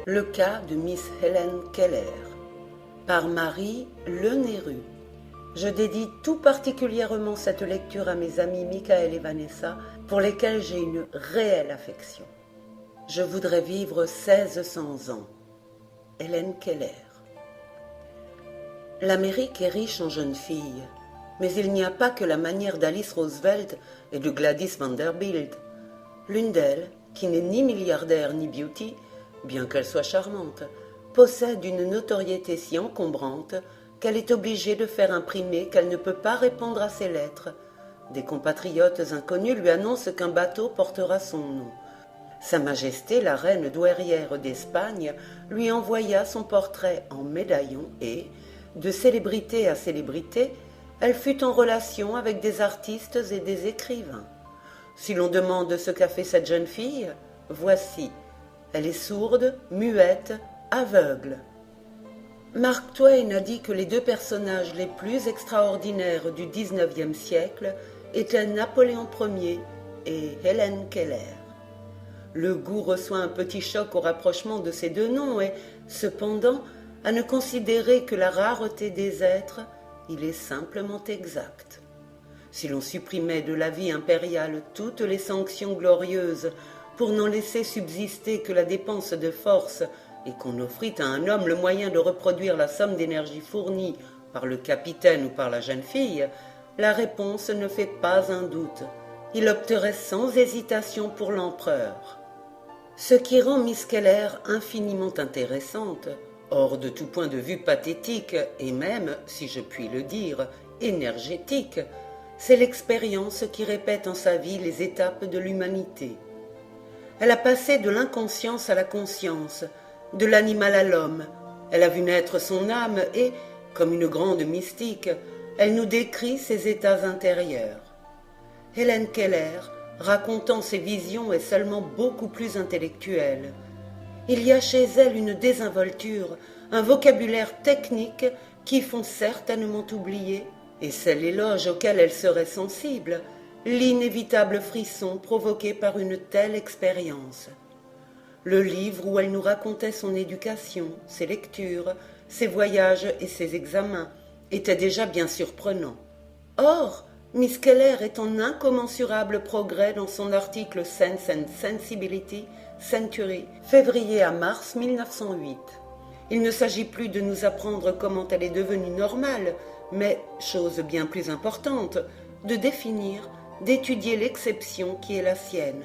Le cas de Miss Helen Keller, par Marie Lenéru. Je dédie tout particulièrement cette lecture à mes amis Michael et Vanessa, pour lesquels j'ai une réelle affection. Je voudrais vivre 1600 ans. Helen Keller. L'Amérique est riche en jeunes filles, mais il n'y a pas que la manière d'Alice Roosevelt et de Gladys Vanderbilt. L'une d'elles, qui n'est ni milliardaire ni beauty, bien qu'elle soit charmante, possède une notoriété si encombrante qu'elle est obligée de faire imprimer qu'elle ne peut pas répondre à ses lettres. Des compatriotes inconnus lui annoncent qu'un bateau portera son nom. Sa Majesté, la reine douairière d'Espagne, lui envoya son portrait en médaillon et, de célébrité à célébrité, elle fut en relation avec des artistes et des écrivains. Si l'on demande ce qu'a fait cette jeune fille, voici. Elle est sourde, muette, aveugle. Mark Twain a dit que les deux personnages les plus extraordinaires du XIXe siècle étaient Napoléon Ier et Helen Keller. Le goût reçoit un petit choc au rapprochement de ces deux noms et, cependant, à ne considérer que la rareté des êtres, il est simplement exact. Si l'on supprimait de la vie impériale toutes les sanctions glorieuses pour n'en laisser subsister que la dépense de force et qu'on offrit à un homme le moyen de reproduire la somme d'énergie fournie par le capitaine ou par la jeune fille, la réponse ne fait pas un doute. Il opterait sans hésitation pour l'empereur. Ce qui rend Miss Keller infiniment intéressante, hors de tout point de vue pathétique et même, si je puis le dire, énergétique, c'est l'expérience qui répète en sa vie les étapes de l'humanité. Elle a passé de l'inconscience à la conscience, de l'animal à l'homme. Elle a vu naître son âme et, comme une grande mystique, elle nous décrit ses états intérieurs. Helen Keller, racontant ses visions, est seulement beaucoup plus intellectuelle. Il y a chez elle une désinvolture, un vocabulaire technique qui font certainement oublier, et c'est l'éloge auquel elle serait sensible, l'inévitable frisson provoqué par une telle expérience. Le livre où elle nous racontait son éducation, ses lectures, ses voyages et ses examens était déjà bien surprenant. Or, Miss Keller est en incommensurable progrès dans son article Sense and Sensibility, Century, février à mars 1908. Il ne s'agit plus de nous apprendre comment elle est devenue normale, mais, chose bien plus importante, de définir, d'étudier l'exception qui est la sienne.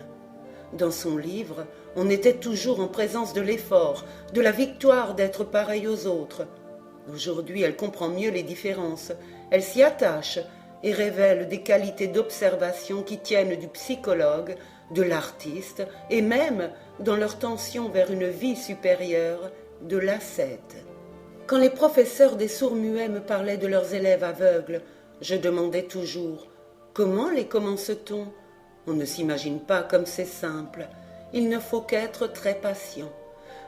Dans son livre, on était toujours en présence de l'effort, de la victoire d'être pareil aux autres. Aujourd'hui, elle comprend mieux les différences, elle s'y attache et révèle des qualités d'observation qui tiennent du psychologue, de l'artiste et même, dans leur tension vers une vie supérieure, de l'ascète. Quand les professeurs des sourds-muets me parlaient de leurs élèves aveugles, je demandais toujours « Comment les commence-t-on » On ne s'imagine pas comme c'est simple. Il ne faut qu'être très patient.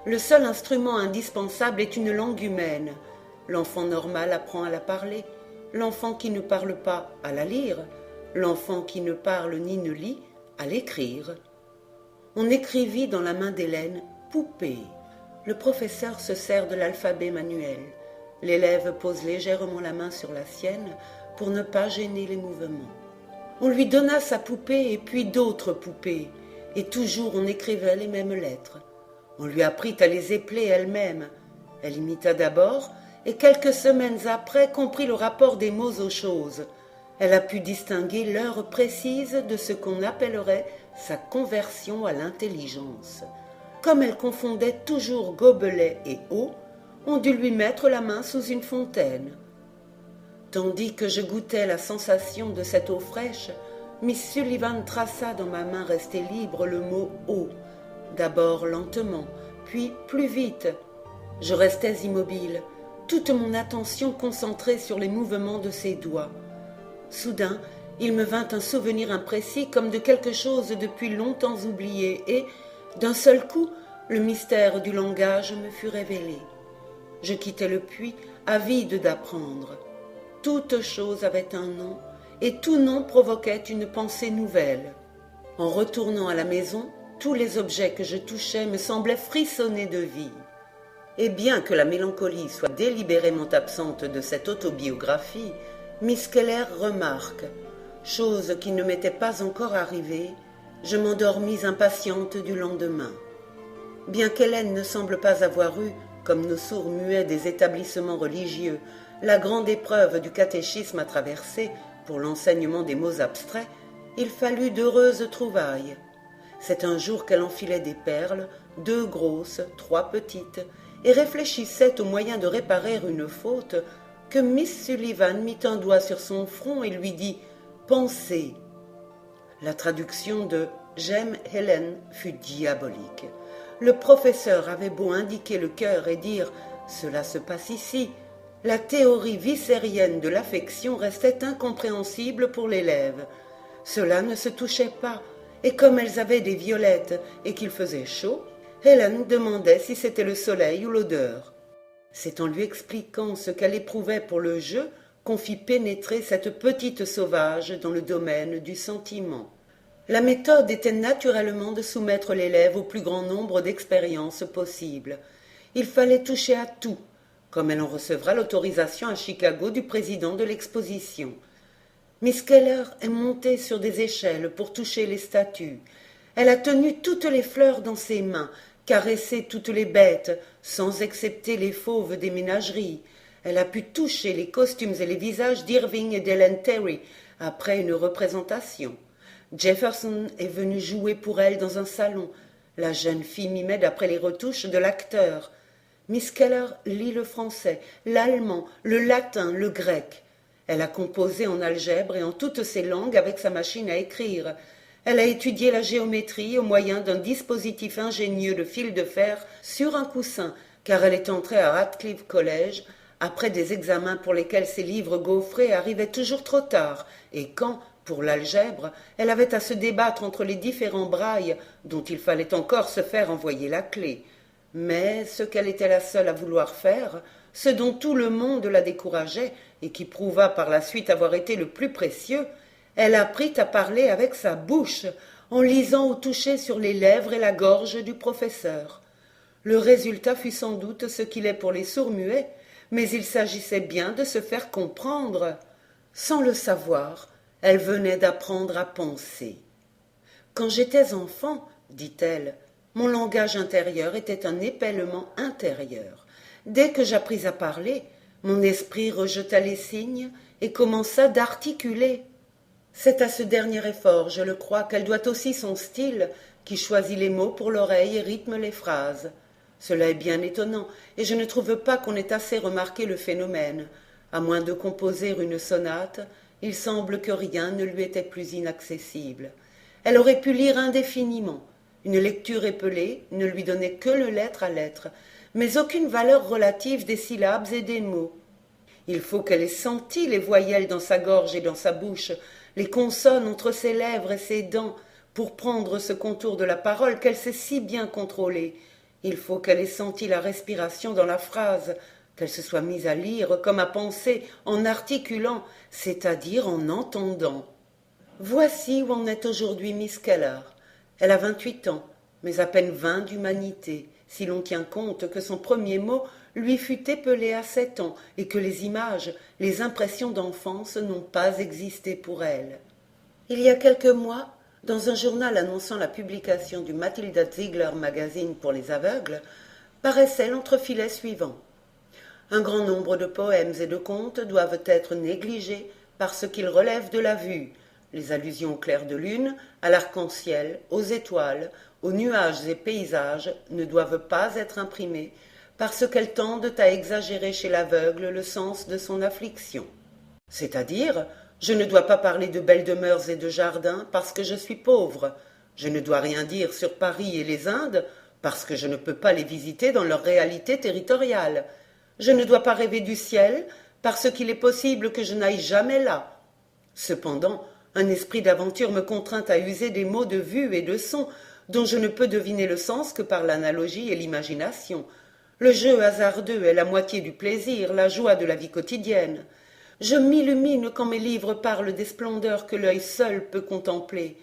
Le seul instrument indispensable est une langue humaine. L'enfant normal apprend à la parler, l'enfant qui ne parle pas à la lire, l'enfant qui ne parle ni ne lit à l'écrire. On écrivit dans la main d'Hélène « poupée ». Le professeur se sert de l'alphabet manuel. L'élève pose légèrement la main sur la sienne pour ne pas gêner les mouvements. On lui donna sa poupée et puis d'autres poupées, et toujours on écrivait les mêmes lettres. On lui apprit à les épeler elle-même. Elle imita d'abord, et quelques semaines après comprit le rapport des mots aux choses. Elle a pu distinguer l'heure précise de ce qu'on appellerait sa conversion à l'intelligence. Comme elle confondait toujours gobelet et eau, on dut lui mettre la main sous une fontaine. Tandis que je goûtais la sensation de cette eau fraîche, Miss Sullivan traça dans ma main restée libre le mot « eau », d'abord lentement, puis plus vite. Je restais immobile, toute mon attention concentrée sur les mouvements de ses doigts. Soudain, il me vint un souvenir imprécis comme de quelque chose depuis longtemps oublié et, d'un seul coup, le mystère du langage me fut révélé. Je quittai le puits, avide d'apprendre. Toute chose avait un nom, et tout nom provoquait une pensée nouvelle. En retournant à la maison, Tous les objets que je touchais me semblaient frissonner de vie. Et bien que la mélancolie soit délibérément absente de cette autobiographie, Miss Keller remarque, chose qui ne m'était pas encore arrivée, je m'endormis impatiente du lendemain. Bien qu'Hélène ne semble pas avoir eu, comme nos sourds muets des établissements religieux, la grande épreuve du catéchisme à traverser pour l'enseignement des mots abstraits, il fallut d'heureuses trouvailles. C'est un jour qu'elle enfilait des perles, 2 grosses, 3 petites, et réfléchissait au moyen de réparer une faute, que Miss Sullivan mit un doigt sur son front et lui dit « Pensez ». La traduction de « J'aime Hélène » fut diabolique. Le professeur avait beau indiquer le cœur et dire « Cela se passe ici », la théorie viscérienne de l'affection restait incompréhensible pour l'élève. Cela ne se touchait pas, et comme elles avaient des violettes et qu'il faisait chaud, Hélène demandait si c'était le soleil ou l'odeur. C'est en lui expliquant ce qu'elle éprouvait pour le jeu qu'on fit pénétrer cette petite sauvage dans le domaine du sentiment. La méthode était naturellement de soumettre l'élève au plus grand nombre d'expériences possibles. Il fallait toucher à tout, comme elle en recevra l'autorisation à Chicago du président de l'exposition. Miss Keller est montée sur des échelles pour toucher les statues. Elle a tenu toutes les fleurs dans ses mains, caressé toutes les bêtes, sans excepter les fauves des ménageries. Elle a pu toucher les costumes et les visages d'Irving et d'Ellen Terry après une représentation. Jefferson est venu jouer pour elle dans un salon. La jeune fille mimait d'après les retouches de l'acteur. Miss Keller lit le français, l'allemand, le latin, le grec. Elle a composé en algèbre et en toutes ces langues avec sa machine à écrire. Elle a étudié la géométrie au moyen d'un dispositif ingénieux de fil de fer sur un coussin, car elle est entrée à Radcliffe College après des examens pour lesquels ses livres gaufrés arrivaient toujours trop tard, et quand, pour l'algèbre, elle avait à se débattre entre les différents brailles dont il fallait encore se faire envoyer la clé. Mais ce qu'elle était la seule à vouloir faire, ce dont tout le monde la décourageait et qui prouva par la suite avoir été le plus précieux, elle apprit à parler avec sa bouche, en lisant au toucher sur les lèvres et la gorge du professeur. Le résultat fut sans doute ce qu'il est pour les sourds-muets, mais il s'agissait bien de se faire comprendre. Sans le savoir, elle venait d'apprendre à penser. « Quand j'étais enfant, dit-elle, mon langage intérieur était un épellement intérieur. Dès que j'appris à parler, mon esprit rejeta les signes et commença d'articuler. C'est à ce dernier effort, je le crois, qu'elle doit aussi son style, qui choisit les mots pour l'oreille et rythme les phrases. Cela est bien étonnant, et je ne trouve pas qu'on ait assez remarqué le phénomène. À moins de composer une sonate, il semble que rien ne lui était plus inaccessible. Elle aurait pu lire indéfiniment. Une lecture épelée ne lui donnait que le lettre à lettre, mais aucune valeur relative des syllabes et des mots. Il faut qu'elle ait senti les voyelles dans sa gorge et dans sa bouche, les consonnes entre ses lèvres et ses dents, pour prendre ce contour de la parole qu'elle sait si bien contrôler. Il faut qu'elle ait senti la respiration dans la phrase, qu'elle se soit mise à lire comme à penser en articulant, c'est-à-dire en entendant. Voici où en est aujourd'hui Miss Keller. Elle a 28 ans, mais à peine 20 d'humanité, si l'on tient compte que son premier mot lui fut épelé à 7 ans et que les images, les impressions d'enfance n'ont pas existé pour elle. Il y a quelques mois, dans un journal annonçant la publication du Matilda Ziegler Magazine pour les aveugles, paraissait l'entrefilet suivant. Un grand nombre de poèmes et de contes doivent être négligés parce qu'ils relèvent de la vue. Les allusions au clair de lune, à l'arc-en-ciel, aux étoiles, aux nuages et paysages ne doivent pas être imprimées parce qu'elles tendent à exagérer chez l'aveugle le sens de son affliction. C'est-à-dire, je ne dois pas parler de belles demeures et de jardins parce que je suis pauvre. Je ne dois rien dire sur Paris et les Indes parce que je ne peux pas les visiter dans leur réalité territoriale. Je ne dois pas rêver du ciel parce qu'il est possible que je n'aille jamais là. Cependant, un esprit d'aventure me contraint à user des mots de vue et de son dont je ne peux deviner le sens que par l'analogie et l'imagination. Le jeu hasardeux est la moitié du plaisir, la joie de la vie quotidienne. Je m'illumine quand mes livres parlent des splendeurs que l'œil seul peut contempler.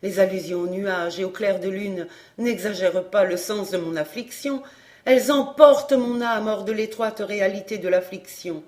Les allusions aux nuages et au clair de lune n'exagèrent pas le sens de mon affliction, elles emportent mon âme hors de l'étroite réalité de l'affliction.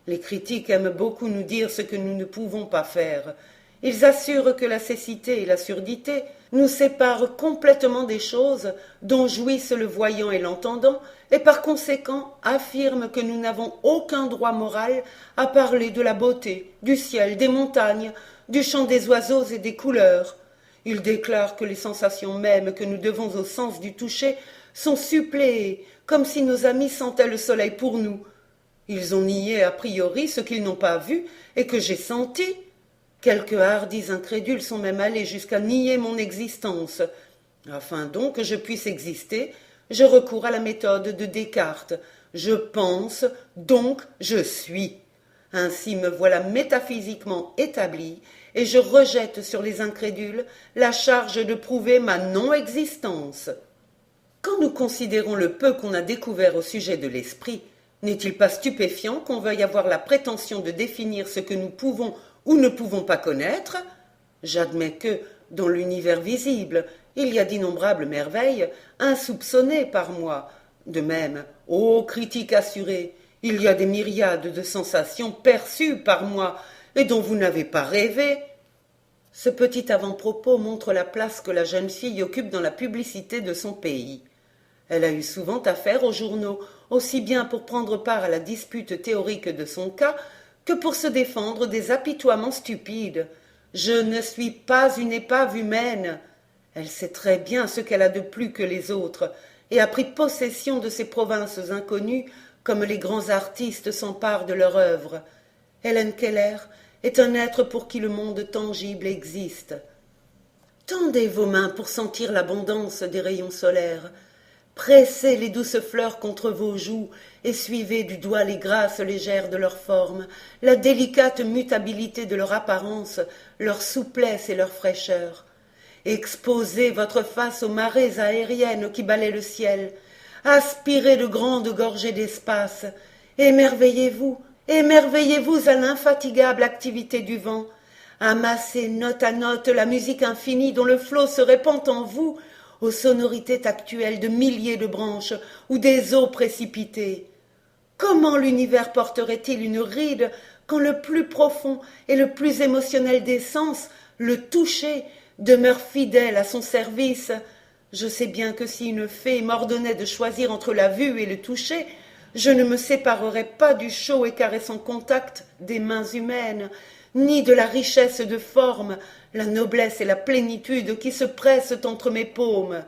Les critiques aiment beaucoup nous dire ce que nous ne pouvons pas faire. Ils assurent que la cécité et la surdité nous séparent complètement des choses dont jouissent le voyant et l'entendant, et par conséquent affirment que nous n'avons aucun droit moral à parler de la beauté, du ciel, des montagnes, du chant des oiseaux et des couleurs. Ils déclarent que les sensations mêmes que nous devons au sens du toucher sont suppléées, comme si nos amis sentaient le soleil pour nous. Ils ont nié a priori ce qu'ils n'ont pas vu et que j'ai senti. Quelques hardis incrédules sont même allés jusqu'à nier mon existence. Afin donc que je puisse exister, je recours à la méthode de Descartes. Je pense, donc je suis. Ainsi me voilà métaphysiquement établi, et je rejette sur les incrédules la charge de prouver ma non-existence. Quand nous considérons le peu qu'on a découvert au sujet de l'esprit, n'est-il pas stupéfiant qu'on veuille avoir la prétention de définir ce que nous pouvons ou ne pouvons pas connaître? J'admets que, dans l'univers visible, il y a d'innombrables merveilles insoupçonnées par moi. De même, ô critique assuré, il y a des myriades de sensations perçues par moi et dont vous n'avez pas rêvé. Ce petit avant-propos montre la place que la jeune fille occupe dans la publicité de son pays. Elle a eu souvent affaire aux journaux, aussi bien pour prendre part à la dispute théorique de son cas que pour se défendre des apitoiements stupides. Je ne suis pas une épave humaine. Elle sait très bien ce qu'elle a de plus que les autres, et a pris possession de ces provinces inconnues comme les grands artistes s'emparent de leur œuvre. Hélène Keller est un être pour qui le monde tangible existe. Tendez vos mains pour sentir l'abondance des rayons solaires. Pressez les douces fleurs contre vos joues et suivez du doigt les grâces légères de leur forme, la délicate mutabilité de leur apparence, leur souplesse et leur fraîcheur. Exposez votre face aux marées aériennes qui balaient le ciel. Aspirez de grandes gorgées d'espace. Émerveillez-vous à l'infatigable activité du vent. Amassez note à note la musique infinie dont le flot se répand en vous, aux sonorités tactuelles de milliers de branches ou des eaux précipitées. Comment l'univers porterait-il une ride quand le plus profond et le plus émotionnel des sens, le toucher, demeure fidèle à son service? Je sais bien que si une fée m'ordonnait de choisir entre la vue et le toucher, je ne me séparerais pas du chaud et caressant contact des mains humaines, ni de la richesse de forme, la noblesse et la plénitude qui se pressent entre mes paumes.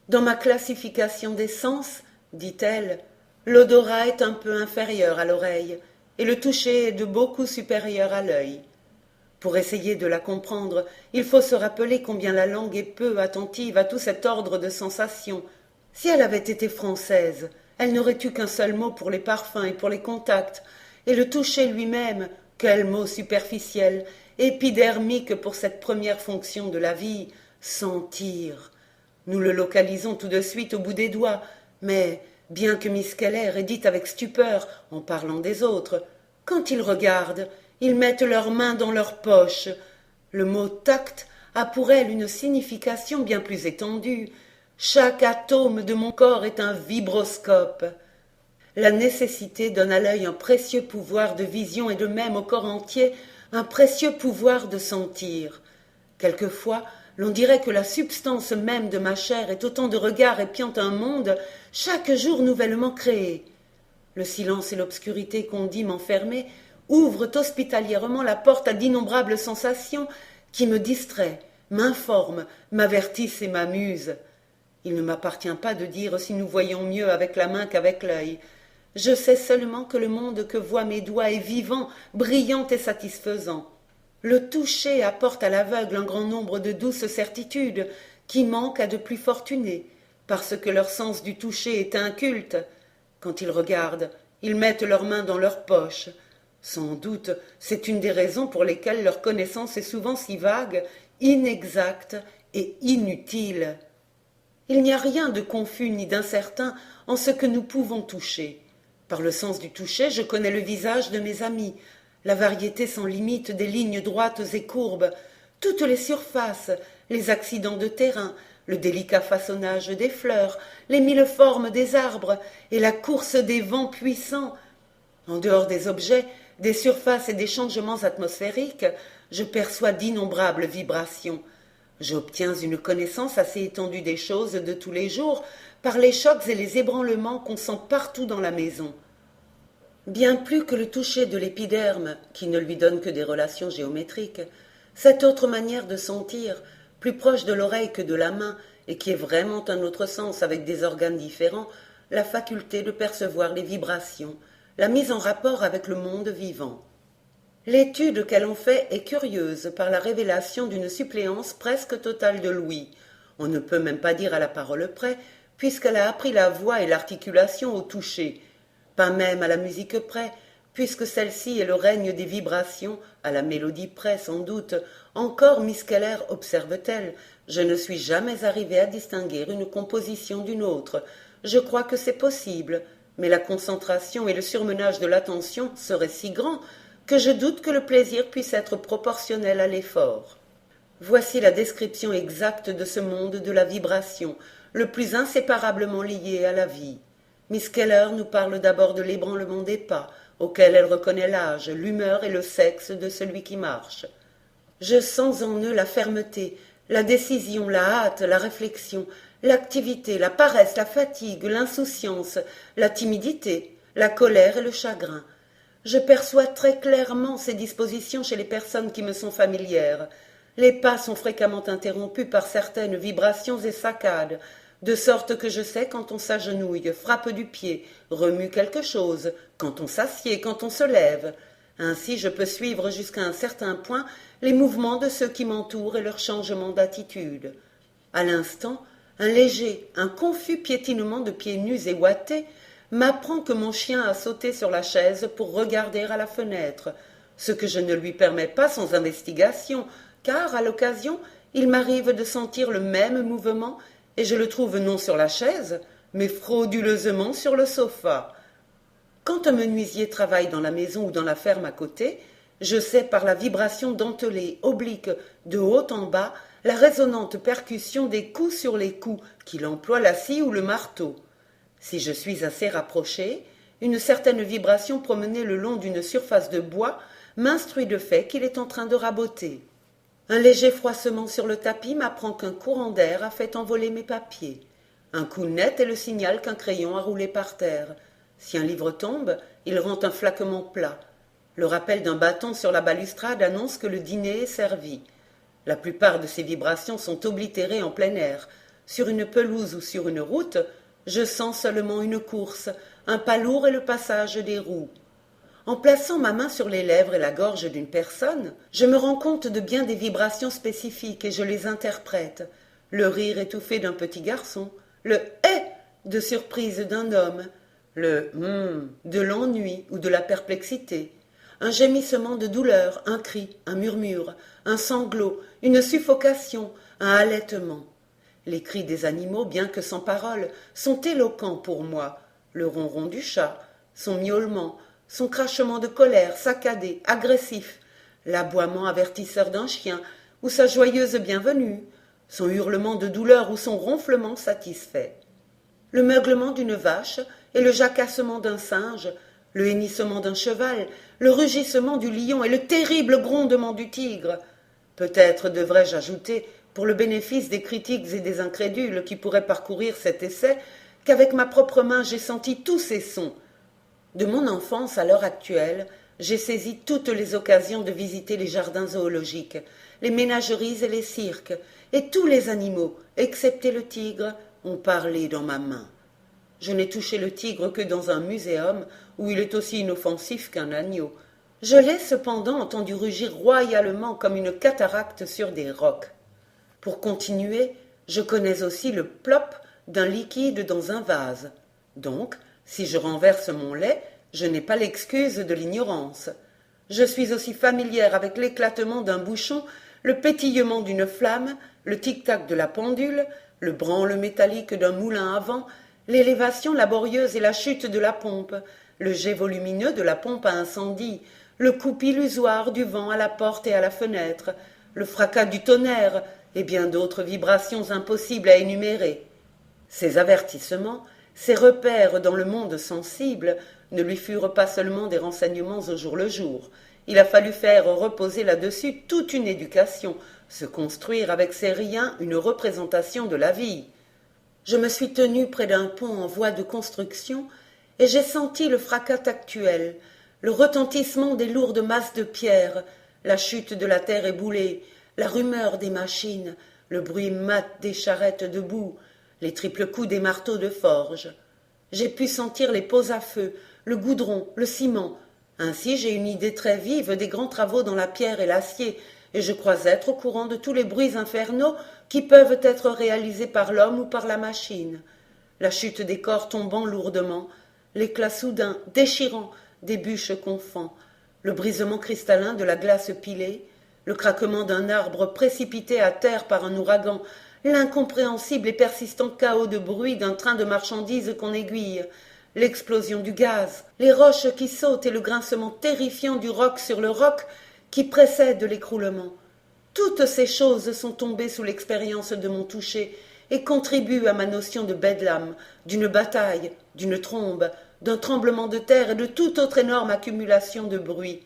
Dans ma classification des sens, dit-elle, l'odorat est un peu inférieur à l'oreille, et le toucher est de beaucoup supérieur à l'œil. Pour essayer de la comprendre, il faut se rappeler combien la langue est peu attentive à tout cet ordre de sensations. Si elle avait été française, elle n'aurait eu qu'un seul mot pour les parfums et pour les contacts, et le toucher lui-même, quel mot superficiel, épidermique pour cette première fonction de la vie, sentir. Nous le localisons tout de suite au bout des doigts, mais, bien que Miss Keller ait dit avec stupeur, en parlant des autres, quand ils regardent, ils mettent leurs mains dans leurs poches. Le mot tact a pour elle une signification bien plus étendue. Chaque atome de mon corps est un vibroscope. La nécessité donne à l'œil un précieux pouvoir de vision et de même au corps entier un précieux pouvoir de sentir. Quelquefois, l'on dirait que la substance même de ma chair est autant de regards épiant un monde, chaque jour nouvellement créé. Le silence et l'obscurité qu'on dit m'enfermer ouvrent hospitalièrement la porte à d'innombrables sensations qui me distraient, m'informent, m'avertissent et m'amusent. Il ne m'appartient pas de dire si nous voyons mieux avec la main qu'avec l'œil. Je sais seulement que le monde que voient mes doigts est vivant, brillant et satisfaisant. Le toucher apporte à l'aveugle un grand nombre de douces certitudes qui manquent à de plus fortunés, parce que leur sens du toucher est inculte. Quand ils regardent, ils mettent leurs mains dans leurs poches. Sans doute, c'est une des raisons pour lesquelles leur connaissance est souvent si vague, inexacte et inutile. Il n'y a rien de confus ni d'incertain en ce que nous pouvons toucher. Par le sens du toucher, je connais le visage de mes amis, la variété sans limite des lignes droites et courbes, toutes les surfaces, les accidents de terrain, le délicat façonnage des fleurs, les mille formes des arbres et la course des vents puissants. En dehors des objets, des surfaces et des changements atmosphériques, je perçois d'innombrables vibrations. J'obtiens une connaissance assez étendue des choses de tous les jours par les chocs et les ébranlements qu'on sent partout dans la maison. Bien plus que le toucher de l'épiderme, qui ne lui donne que des relations géométriques, cette autre manière de sentir, plus proche de l'oreille que de la main, et qui est vraiment un autre sens avec des organes différents, la faculté de percevoir les vibrations, la mise en rapport avec le monde vivant. L'étude qu'elle en fait est curieuse par la révélation d'une suppléance presque totale de l'ouïe. On ne peut même pas dire à la parole près, puisqu'elle a appris la voix et l'articulation au toucher, pas même à la musique près, puisque celle-ci est le règne des vibrations, à la mélodie près sans doute. Encore Miss Keller observe-t-elle, je ne suis jamais arrivée à distinguer une composition d'une autre. Je crois que c'est possible, mais la concentration et le surmenage de l'attention seraient si grands que je doute que le plaisir puisse être proportionnel à l'effort. Voici la description exacte de ce monde de la vibration, le plus inséparablement lié à la vie. Miss Keller nous parle d'abord de l'ébranlement des pas, auquel elle reconnaît l'âge, l'humeur et le sexe de celui qui marche. Je sens en eux la fermeté, la décision, la hâte, la réflexion, l'activité, la paresse, la fatigue, l'insouciance, la timidité, la colère et le chagrin. Je perçois très clairement ces dispositions chez les personnes qui me sont familières. Les pas sont fréquemment interrompus par certaines vibrations et saccades, de sorte que je sais quand on s'agenouille, frappe du pied, remue quelque chose, quand on s'assied, quand on se lève. Ainsi je peux suivre jusqu'à un certain point les mouvements de ceux qui m'entourent et leurs changements d'attitude. À l'instant, un léger, un confus piétinement de pieds nus et ouatés m'apprend que mon chien a sauté sur la chaise pour regarder à la fenêtre, ce que je ne lui permets pas sans investigation, car, à l'occasion, il m'arrive de sentir le même mouvement, et je le trouve non sur la chaise, mais frauduleusement sur le sofa. Quand un menuisier travaille dans la maison ou dans la ferme à côté, je sais par la vibration dentelée, oblique, de haut en bas, la résonnante percussion des coups sur les coups, qu'il emploie la scie ou le marteau. Si je suis assez rapproché, une certaine vibration promenée le long d'une surface de bois m'instruit de fait qu'il est en train de raboter. Un léger froissement sur le tapis m'apprend qu'un courant d'air a fait envoler mes papiers. Un coup net est le signal qu'un crayon a roulé par terre. Si un livre tombe, il rend un flaquement plat. Le rappel d'un bâton sur la balustrade annonce que le dîner est servi. La plupart de ces vibrations sont oblitérées en plein air. Sur une pelouse ou sur une route, je sens seulement une course, un pas lourd et le passage des roues. En plaçant ma main sur les lèvres et la gorge d'une personne, je me rends compte de bien des vibrations spécifiques et je les interprète. Le rire étouffé d'un petit garçon, le « eh » de surprise d'un homme, le « de l'ennui ou de la perplexité, un gémissement de douleur, un cri, un murmure, un sanglot, une suffocation, un halètement. Les cris des animaux, bien que sans parole, sont éloquents pour moi. Le ronron du chat, son miaulement, son crachement de colère, saccadé, agressif, l'aboiement avertisseur d'un chien, ou sa joyeuse bienvenue, son hurlement de douleur ou son ronflement satisfait. Le meuglement d'une vache et le jacassement d'un singe, le hennissement d'un cheval, le rugissement du lion et le terrible grondement du tigre. Peut-être devrais-je ajouter, pour le bénéfice des critiques et des incrédules qui pourraient parcourir cet essai, qu'avec ma propre main j'ai senti tous ces sons. De mon enfance à l'heure actuelle, j'ai saisi toutes les occasions de visiter les jardins zoologiques, les ménageries et les cirques, et tous les animaux, excepté le tigre, ont parlé dans ma main. Je n'ai touché le tigre que dans un muséum où il est aussi inoffensif qu'un agneau. Je l'ai cependant entendu rugir royalement comme une cataracte sur des rocs. Pour continuer, je connais aussi le plop d'un liquide dans un vase. Donc, si je renverse mon lait, je n'ai pas l'excuse de l'ignorance. Je suis aussi familière avec l'éclatement d'un bouchon, le pétillement d'une flamme, le tic-tac de la pendule, le branle métallique d'un moulin à vent, l'élévation laborieuse et la chute de la pompe, le jet volumineux de la pompe à incendie, le coup illusoire du vent à la porte et à la fenêtre, le fracas du tonnerre et bien d'autres vibrations impossibles à énumérer. Ces avertissements, ces repères dans le monde sensible ne lui furent pas seulement des renseignements au jour le jour. Il a fallu faire reposer là-dessus toute une éducation, se construire avec ces riens une représentation de la vie. Je me suis tenue près d'un pont en voie de construction et j'ai senti le fracas tactuel, le retentissement des lourdes masses de pierre, la chute de la terre éboulée, la rumeur des machines, le bruit mat des charrettes debout, les triples coups des marteaux de forge. J'ai pu sentir les pots à feu, le goudron, le ciment. Ainsi j'ai une idée très vive des grands travaux dans la pierre et l'acier, et je crois être au courant de tous les bruits infernaux qui peuvent être réalisés par l'homme ou par la machine. La chute des corps tombant lourdement, l'éclat soudain, déchirant, des bûches confants, le brisement cristallin de la glace pilée, le craquement d'un arbre précipité à terre par un ouragan, l'incompréhensible et persistant chaos de bruit d'un train de marchandises qu'on aiguille, l'explosion du gaz, les roches qui sautent et le grincement terrifiant du roc sur le roc qui précède l'écroulement. Toutes ces choses sont tombées sous l'expérience de mon toucher et contribuent à ma notion de bedlam, d'une bataille, d'une trombe, d'un tremblement de terre et de toute autre énorme accumulation de bruit.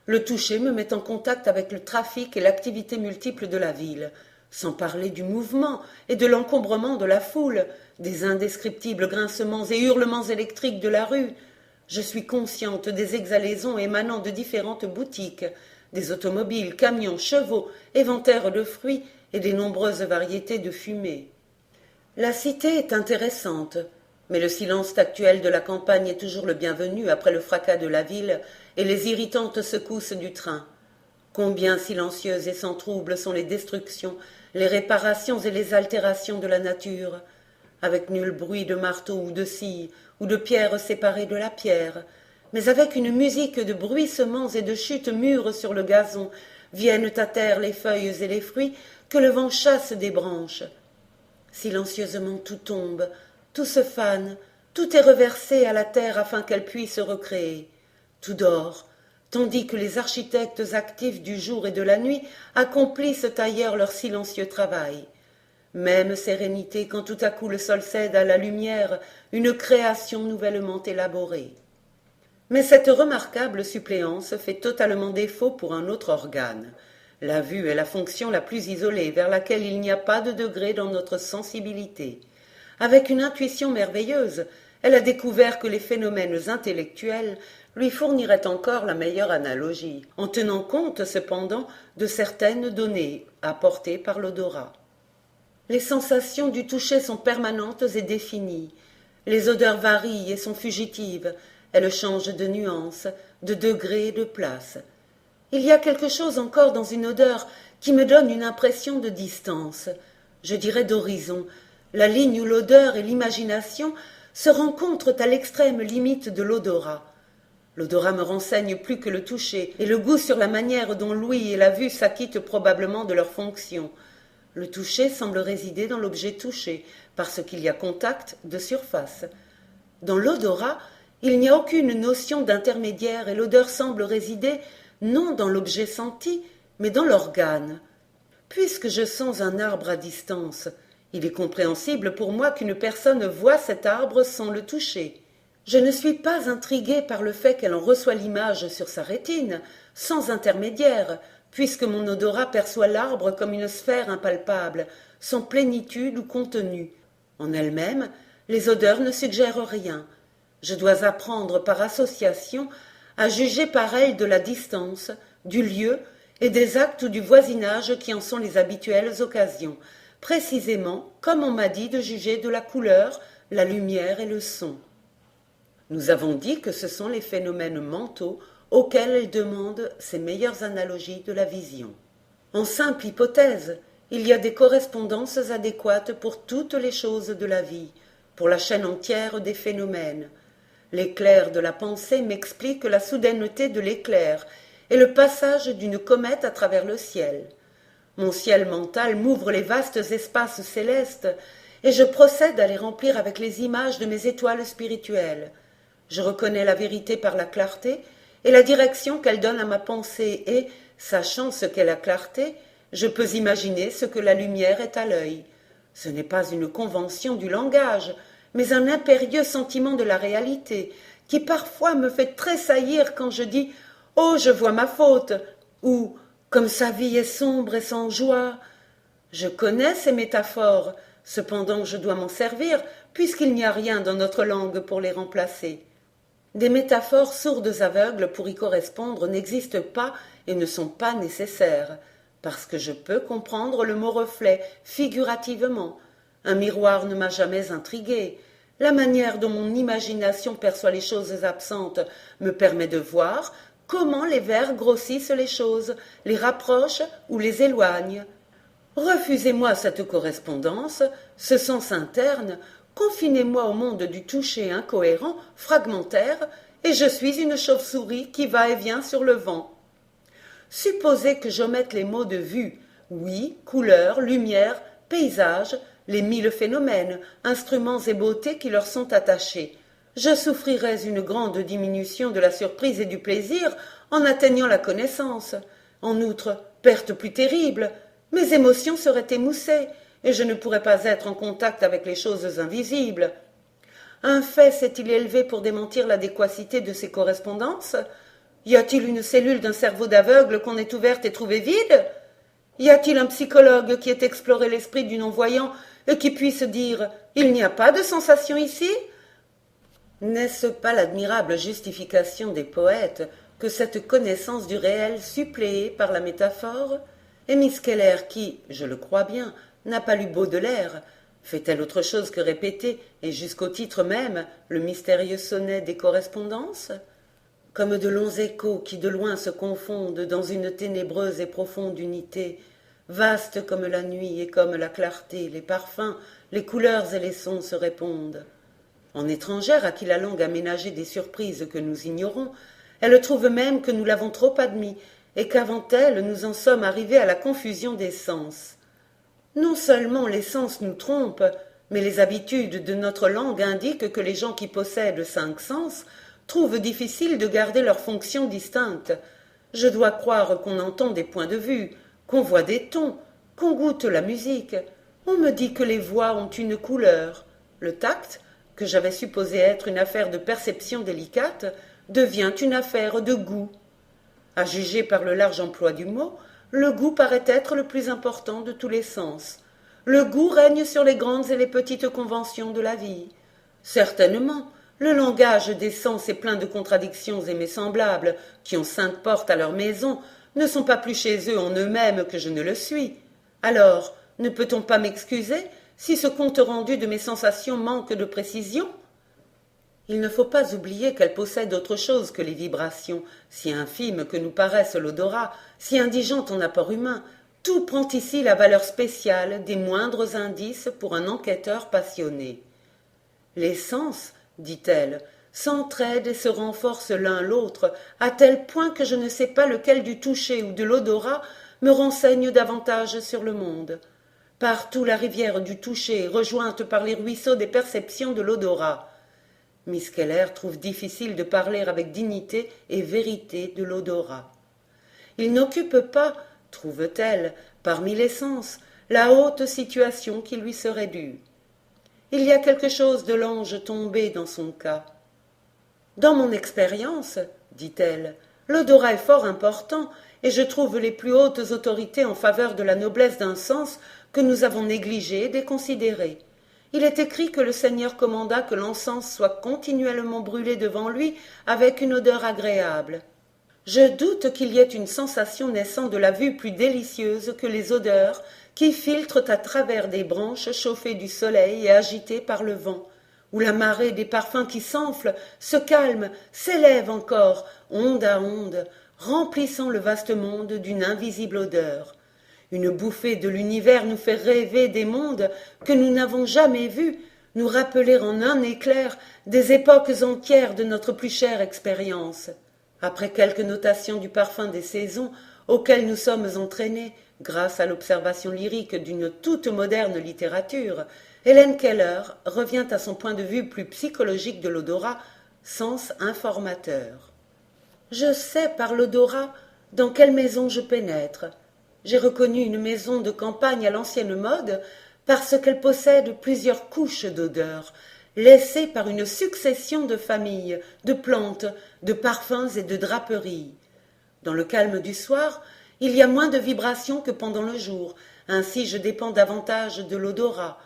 Le toucher me met en contact avec le trafic et l'activité multiple de la ville, sans parler du mouvement et de l'encombrement de la foule, des indescriptibles grincements et hurlements électriques de la rue. Je suis consciente des exhalaisons émanant de différentes boutiques, des automobiles, camions, chevaux, éventaires de fruits et des nombreuses variétés de fumée. La cité est intéressante, mais le silence actuel de la campagne est toujours le bienvenu après le fracas de la ville et les irritantes secousses du train. Combien silencieuses et sans trouble sont les destructions, les réparations et les altérations de la nature, avec nul bruit de marteau ou de scie, ou de pierre séparée de la pierre, mais avec une musique de bruissements et de chutes mûres sur le gazon, viennent à terre les feuilles et les fruits que le vent chasse des branches. Silencieusement tout tombe, tout se fane, tout est reversé à la terre afin qu'elle puisse recréer. Tout dort, tandis que les architectes actifs du jour et de la nuit accomplissent ailleurs leur silencieux travail. Même sérénité quand tout à coup le sol cède à la lumière une création nouvellement élaborée. Mais cette remarquable suppléance fait totalement défaut pour un autre organe. La vue est la fonction la plus isolée vers laquelle il n'y a pas de degré dans notre sensibilité. Avec une intuition merveilleuse, elle a découvert que les phénomènes intellectuels lui fourniraient encore la meilleure analogie, en tenant compte cependant de certaines données apportées par l'odorat. Les sensations du toucher sont permanentes et définies. Les odeurs varient et sont fugitives. Elles changent de nuance, de degré et de place. Il y a quelque chose encore dans une odeur qui me donne une impression de distance, je dirais d'horizon, la ligne où l'odeur et l'imagination se rencontrent à l'extrême limite de l'odorat. L'odorat me renseigne plus que le toucher et le goût sur la manière dont l'ouïe et la vue s'acquittent probablement de leurs fonctions. Le toucher semble résider dans l'objet touché, parce qu'il y a contact de surface. Dans l'odorat, il n'y a aucune notion d'intermédiaire et l'odeur semble résider non dans l'objet senti, mais dans l'organe. Puisque je sens un arbre à distance, il est compréhensible pour moi qu'une personne voie cet arbre sans le toucher. Je ne suis pas intriguée par le fait qu'elle en reçoit l'image sur sa rétine, sans intermédiaire, puisque mon odorat perçoit l'arbre comme une sphère impalpable, sans plénitude ou contenu. En elle-même, les odeurs ne suggèrent rien. Je dois apprendre par association à juger par elles de la distance, du lieu et des actes ou du voisinage qui en sont les habituelles occasions, précisément comme on m'a dit de juger de la couleur, la lumière et le son. Nous avons dit que ce sont les phénomènes mentaux auxquels elles demandent ces meilleures analogies de la vision. En simple hypothèse, il y a des correspondances adéquates pour toutes les choses de la vie, pour la chaîne entière des phénomènes. L'éclair de la pensée m'explique la soudaineté de l'éclair et le passage d'une comète à travers le ciel. Mon ciel mental m'ouvre les vastes espaces célestes et je procède à les remplir avec les images de mes étoiles spirituelles. Je reconnais la vérité par la clarté et la direction qu'elle donne à ma pensée et, sachant ce qu'est la clarté, Je peux imaginer ce que la lumière est à l'œil. Ce n'est pas une convention du langage, mais un impérieux sentiment de la réalité, qui parfois me fait tressaillir quand je dis « Oh, je vois ma faute » ou « Comme sa vie est sombre et sans joie ». Je connais ces métaphores, cependant je dois m'en servir, puisqu'il n'y a rien dans notre langue pour les remplacer. Des métaphores sourdes aveugles pour y correspondre n'existent pas et ne sont pas nécessaires, parce que je peux comprendre le mot reflet figurativement. Un miroir ne m'a jamais intrigué. La manière dont mon imagination perçoit les choses absentes me permet de voir comment les vers grossissent les choses, les rapprochent ou les éloignent. Refusez-moi cette correspondance, ce sens interne, confinez-moi au monde du toucher incohérent, fragmentaire, et je suis une chauve-souris qui va et vient sur le vent. Supposez que j'omette les mots de vue, oui, couleur, lumière, paysage, les 1000 phénomènes, instruments et beautés qui leur sont attachés. Je souffrirais une grande diminution de la surprise et du plaisir en atteignant la connaissance. En outre, perte plus terrible, mes émotions seraient émoussées, et je ne pourrais pas être en contact avec les choses invisibles. Un fait s'est-il élevé pour démentir l'adéquacité de ces correspondances? Y a-t-il une cellule d'un cerveau d'aveugle qu'on ait ouverte et trouvée vide? Y a-t-il un psychologue qui ait exploré l'esprit du non-voyant et qui puisse dire « Il n'y a pas de sensation ici » N'est-ce pas l'admirable justification des poètes que cette connaissance du réel suppléée par la métaphore? Et Miss Keller qui, je le crois bien, n'a pas lu Baudelaire, fait-elle autre chose que répéter, et jusqu'au titre même, le mystérieux sonnet des correspondances? Comme de longs échos qui de loin se confondent dans une ténébreuse et profonde unité, vaste comme la nuit et comme la clarté, les parfums, les couleurs et les sons se répondent. En étrangère à qui la langue a ménagé des surprises que nous ignorons, elle trouve même que nous l'avons trop admis, et qu'avant elle nous en sommes arrivés à la confusion des sens. Non seulement les sens nous trompent, mais les habitudes de notre langue indiquent que les gens qui possèdent 5 sens trouvent difficile de garder leurs fonctions distinctes. Je dois croire qu'on entend des points de vue, qu'on voit des tons, qu'on goûte la musique. On me dit que les voix ont une couleur. Le tact, que j'avais supposé être une affaire de perception délicate, devient une affaire de goût. À juger par le large emploi du mot, le goût paraît être le plus important de tous les sens. Le goût règne sur les grandes et les petites conventions de la vie. Certainement, le langage des sens est plein de contradictions et mes semblables, qui ont 5 portes à leur maison, ne sont pas plus chez eux en eux-mêmes que je ne le suis. Alors, ne peut-on pas m'excuser si ce compte rendu de mes sensations manque de précision? Il ne faut pas oublier qu'elles possèdent autre chose que les vibrations, si infimes que nous paraissent l'odorat, si indigentes en apport humain. Tout prend ici la valeur spéciale des moindres indices pour un enquêteur passionné. Les sens, dit-elle, s'entraident et se renforcent l'un l'autre, à tel point que je ne sais pas lequel du toucher ou de l'odorat me renseigne davantage sur le monde. Partout la rivière du toucher est rejointe par les ruisseaux des perceptions de l'odorat. Miss Keller trouve difficile de parler avec dignité et vérité de l'odorat. Il n'occupe pas, trouve-t-elle, parmi les sens, la haute situation qui lui serait due. Il y a quelque chose de l'ange tombé dans son cas. Dans mon expérience, dit-elle, l'odorat est fort important, et je trouve les plus hautes autorités en faveur de la noblesse d'un sens que nous avons négligé et déconsidéré. Il est écrit que le Seigneur commanda que l'encens soit continuellement brûlé devant lui avec une odeur agréable. Je doute qu'il y ait une sensation naissant de la vue plus délicieuse que les odeurs qui filtrent à travers des branches chauffées du soleil et agitées par le vent, où la marée des parfums qui s'enflent, se calme, s'élève encore, onde à onde, remplissant le vaste monde d'une invisible odeur. Une bouffée de l'univers nous fait rêver des mondes que nous n'avons jamais vus, nous rappeler en un éclair des époques entières de notre plus chère expérience. Après quelques notations du parfum des saisons auxquelles nous sommes entraînés, grâce à l'observation lyrique d'une toute moderne littérature, Hélène Keller revient à son point de vue plus psychologique de l'odorat, sens informateur. Je sais par l'odorat dans quelle maison je pénètre. J'ai reconnu une maison de campagne à l'ancienne mode parce qu'elle possède plusieurs couches d'odeurs, laissées par une succession de familles, de plantes, de parfums et de draperies. Dans le calme du soir, il y a moins de vibrations que pendant le jour, ainsi je dépends davantage de l'odorat.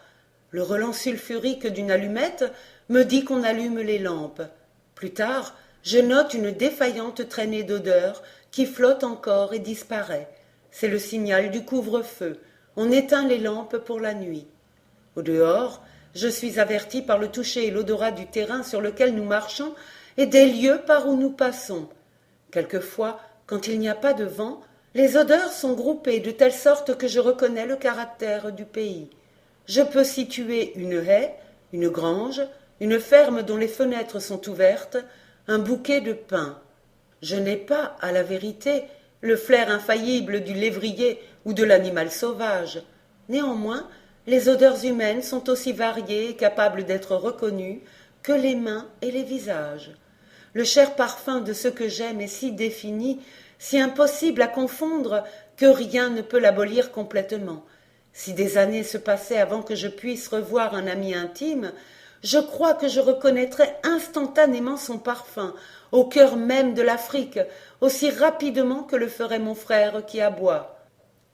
Le relent sulfurique d'une allumette me dit qu'on allume les lampes. Plus tard, je note une défaillante traînée d'odeurs qui flotte encore et disparaît. C'est le signal du couvre-feu. On éteint les lampes pour la nuit. Au dehors, je suis averti par le toucher et l'odorat du terrain sur lequel nous marchons et des lieux par où nous passons. Quelquefois, quand il n'y a pas de vent, les odeurs sont groupées de telle sorte que je reconnais le caractère du pays. Je peux situer une haie, une grange, une ferme dont les fenêtres sont ouvertes, un bouquet de pins. Je n'ai pas, à la vérité, le flair infaillible du lévrier ou de l'animal sauvage. Néanmoins, les odeurs humaines sont aussi variées et capables d'être reconnues que les mains et les visages. Le cher parfum de ce que j'aime est si défini, si impossible à confondre, que rien ne peut l'abolir complètement. Si des années se passaient avant que je puisse revoir un ami intime, je crois que je reconnaîtrais instantanément son parfum, au cœur même de l'Afrique, aussi rapidement que le ferait mon frère qui aboie.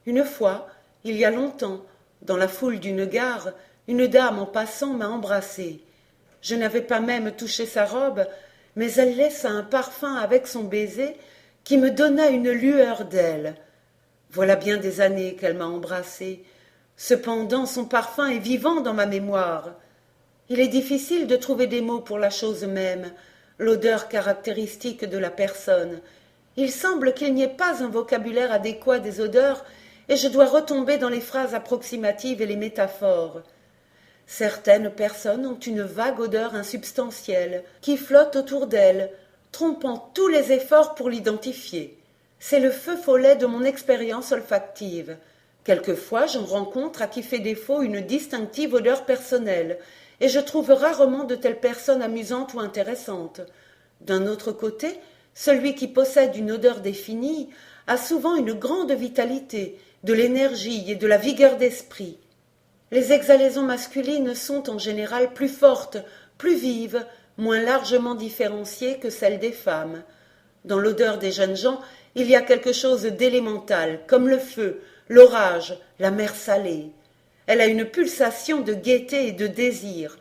Une fois, il y a longtemps, dans la foule d'une gare, une dame en passant m'a embrassée. Je n'avais pas même touché sa robe, mais elle laissa un parfum avec son baiser qui me donna une lueur d'elle. Voilà bien des années qu'elle m'a embrassée. Cependant, son parfum est vivant dans ma mémoire. Il est difficile de trouver des mots pour la chose même, l'odeur caractéristique de la personne. Il semble qu'il n'y ait pas un vocabulaire adéquat des odeurs, et je dois retomber dans les phrases approximatives et les métaphores. Certaines personnes ont une vague odeur insubstantielle, qui flotte autour d'elles, trompant tous les efforts pour l'identifier. C'est le feu follet de mon expérience olfactive. Quelquefois, j'en rencontre à qui fait défaut une distinctive odeur personnelle, et je trouve rarement de telles personnes amusantes ou intéressantes. D'un autre côté, celui qui possède une odeur définie a souvent une grande vitalité, de l'énergie et de la vigueur d'esprit. Les exhalaisons masculines sont en général plus fortes, plus vives, moins largement différenciées que celles des femmes. Dans l'odeur des jeunes gens, il y a quelque chose d'élémental, comme le feu, l'orage, la mer salée. Elle a une pulsation de gaieté et de désir.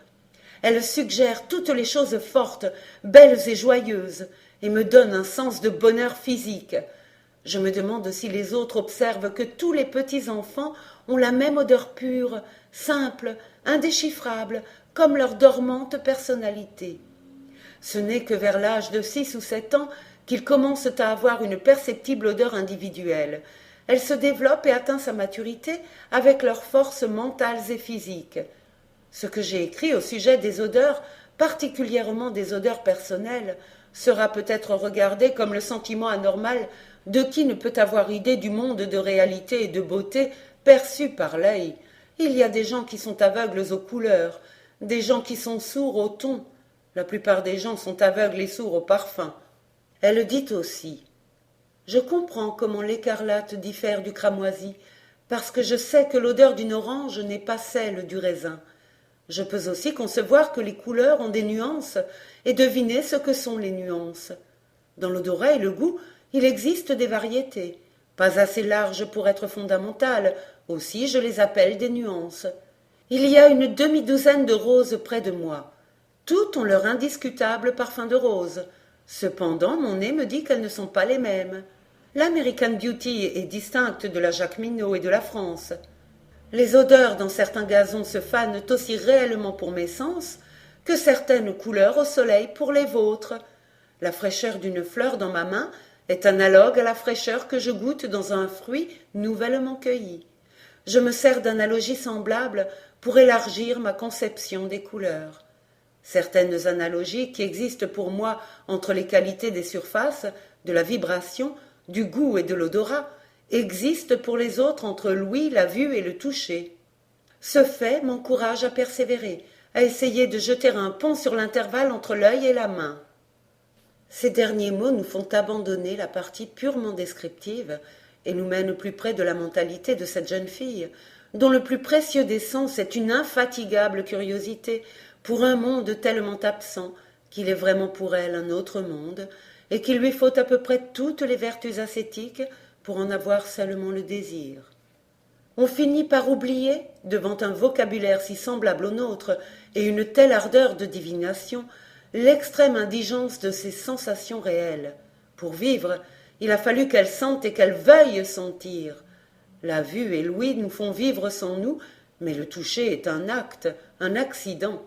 Elle suggère toutes les choses fortes, belles et joyeuses, et me donne un sens de bonheur physique. Je me demande si les autres observent que tous les petits enfants ont la même odeur pure, simple, indéchiffrable, comme leur dormante personnalité. Ce n'est que vers l'âge de 6 ou 7 ans qu'ils commencent à avoir une perceptible odeur individuelle. Elle se développe et atteint sa maturité avec leurs forces mentales et physiques. Ce que j'ai écrit au sujet des odeurs, particulièrement des odeurs personnelles, sera peut-être regardé comme le sentiment anormal de qui ne peut avoir idée du monde de réalité et de beauté perçu par l'œil. Il y a des gens qui sont aveugles aux couleurs, des gens qui sont sourds au ton. La plupart des gens sont aveugles et sourds au parfum. Elle dit aussi « Je comprends comment l'écarlate diffère du cramoisi, parce que je sais que l'odeur d'une orange n'est pas celle du raisin. Je peux aussi concevoir que les couleurs ont des nuances et deviner ce que sont les nuances. Dans l'odorat et le goût, il existe des variétés, pas assez larges pour être fondamentales, aussi je les appelle des nuances. Il y a une demi-douzaine de roses près de moi. Toutes ont leur indiscutable parfum de rose. Cependant, mon nez me dit qu'elles ne sont pas les mêmes. L'American Beauty est distincte de la Jacqueminot et de la France. Les odeurs dans certains gazons se fanent aussi réellement pour mes sens que certaines couleurs au soleil pour les vôtres. La fraîcheur d'une fleur dans ma main est analogue à la fraîcheur que je goûte dans un fruit nouvellement cueilli. Je me sers d'analogies semblables pour élargir ma conception des couleurs. Certaines analogies qui existent pour moi entre les qualités des surfaces, de la vibration, du goût et de l'odorat, existent pour les autres entre l'ouïe, la vue et le toucher. Ce fait m'encourage à persévérer, à essayer de jeter un pont sur l'intervalle entre l'œil et la main. Ces derniers mots nous font abandonner la partie purement descriptive et nous mène plus près de la mentalité de cette jeune fille, dont le plus précieux des sens est une infatigable curiosité pour un monde tellement absent qu'il est vraiment pour elle un autre monde, et qu'il lui faut à peu près toutes les vertus ascétiques pour en avoir seulement le désir. On finit par oublier, devant un vocabulaire si semblable au nôtre et une telle ardeur de divination, l'extrême indigence de ces sensations réelles. Pour vivre, il a fallu qu'elle sente et qu'elle veuille sentir. La vue et l'ouïe nous font vivre sans nous, mais le toucher est un acte, un accident.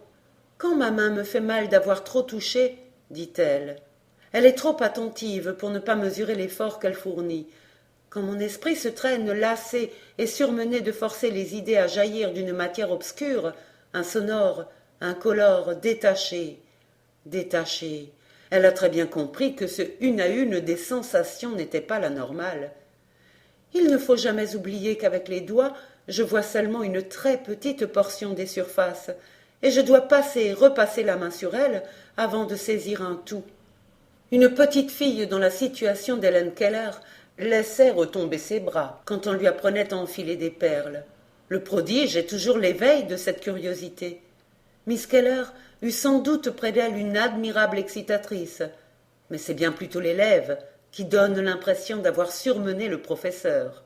Quand ma main me fait mal d'avoir trop touché, dit-elle, elle est trop attentive pour ne pas mesurer l'effort qu'elle fournit. Quand mon esprit se traîne lassé et surmené de forcer les idées à jaillir d'une matière obscure, insonore, incolore, détachée. Détachée. Elle a très bien compris que ce une à une des sensations n'était pas la normale. Il ne faut jamais oublier qu'avec les doigts, je vois seulement une très petite portion des surfaces, et je dois passer et repasser la main sur elle avant de saisir un tout. Une petite fille dans la situation d'Helen Keller laissait retomber ses bras quand on lui apprenait à enfiler des perles. Le prodige est toujours l'éveil de cette curiosité. Miss Keller eut sans doute près d'elle une admirable excitatrice, mais c'est bien plutôt l'élève qui donne l'impression d'avoir surmené le professeur.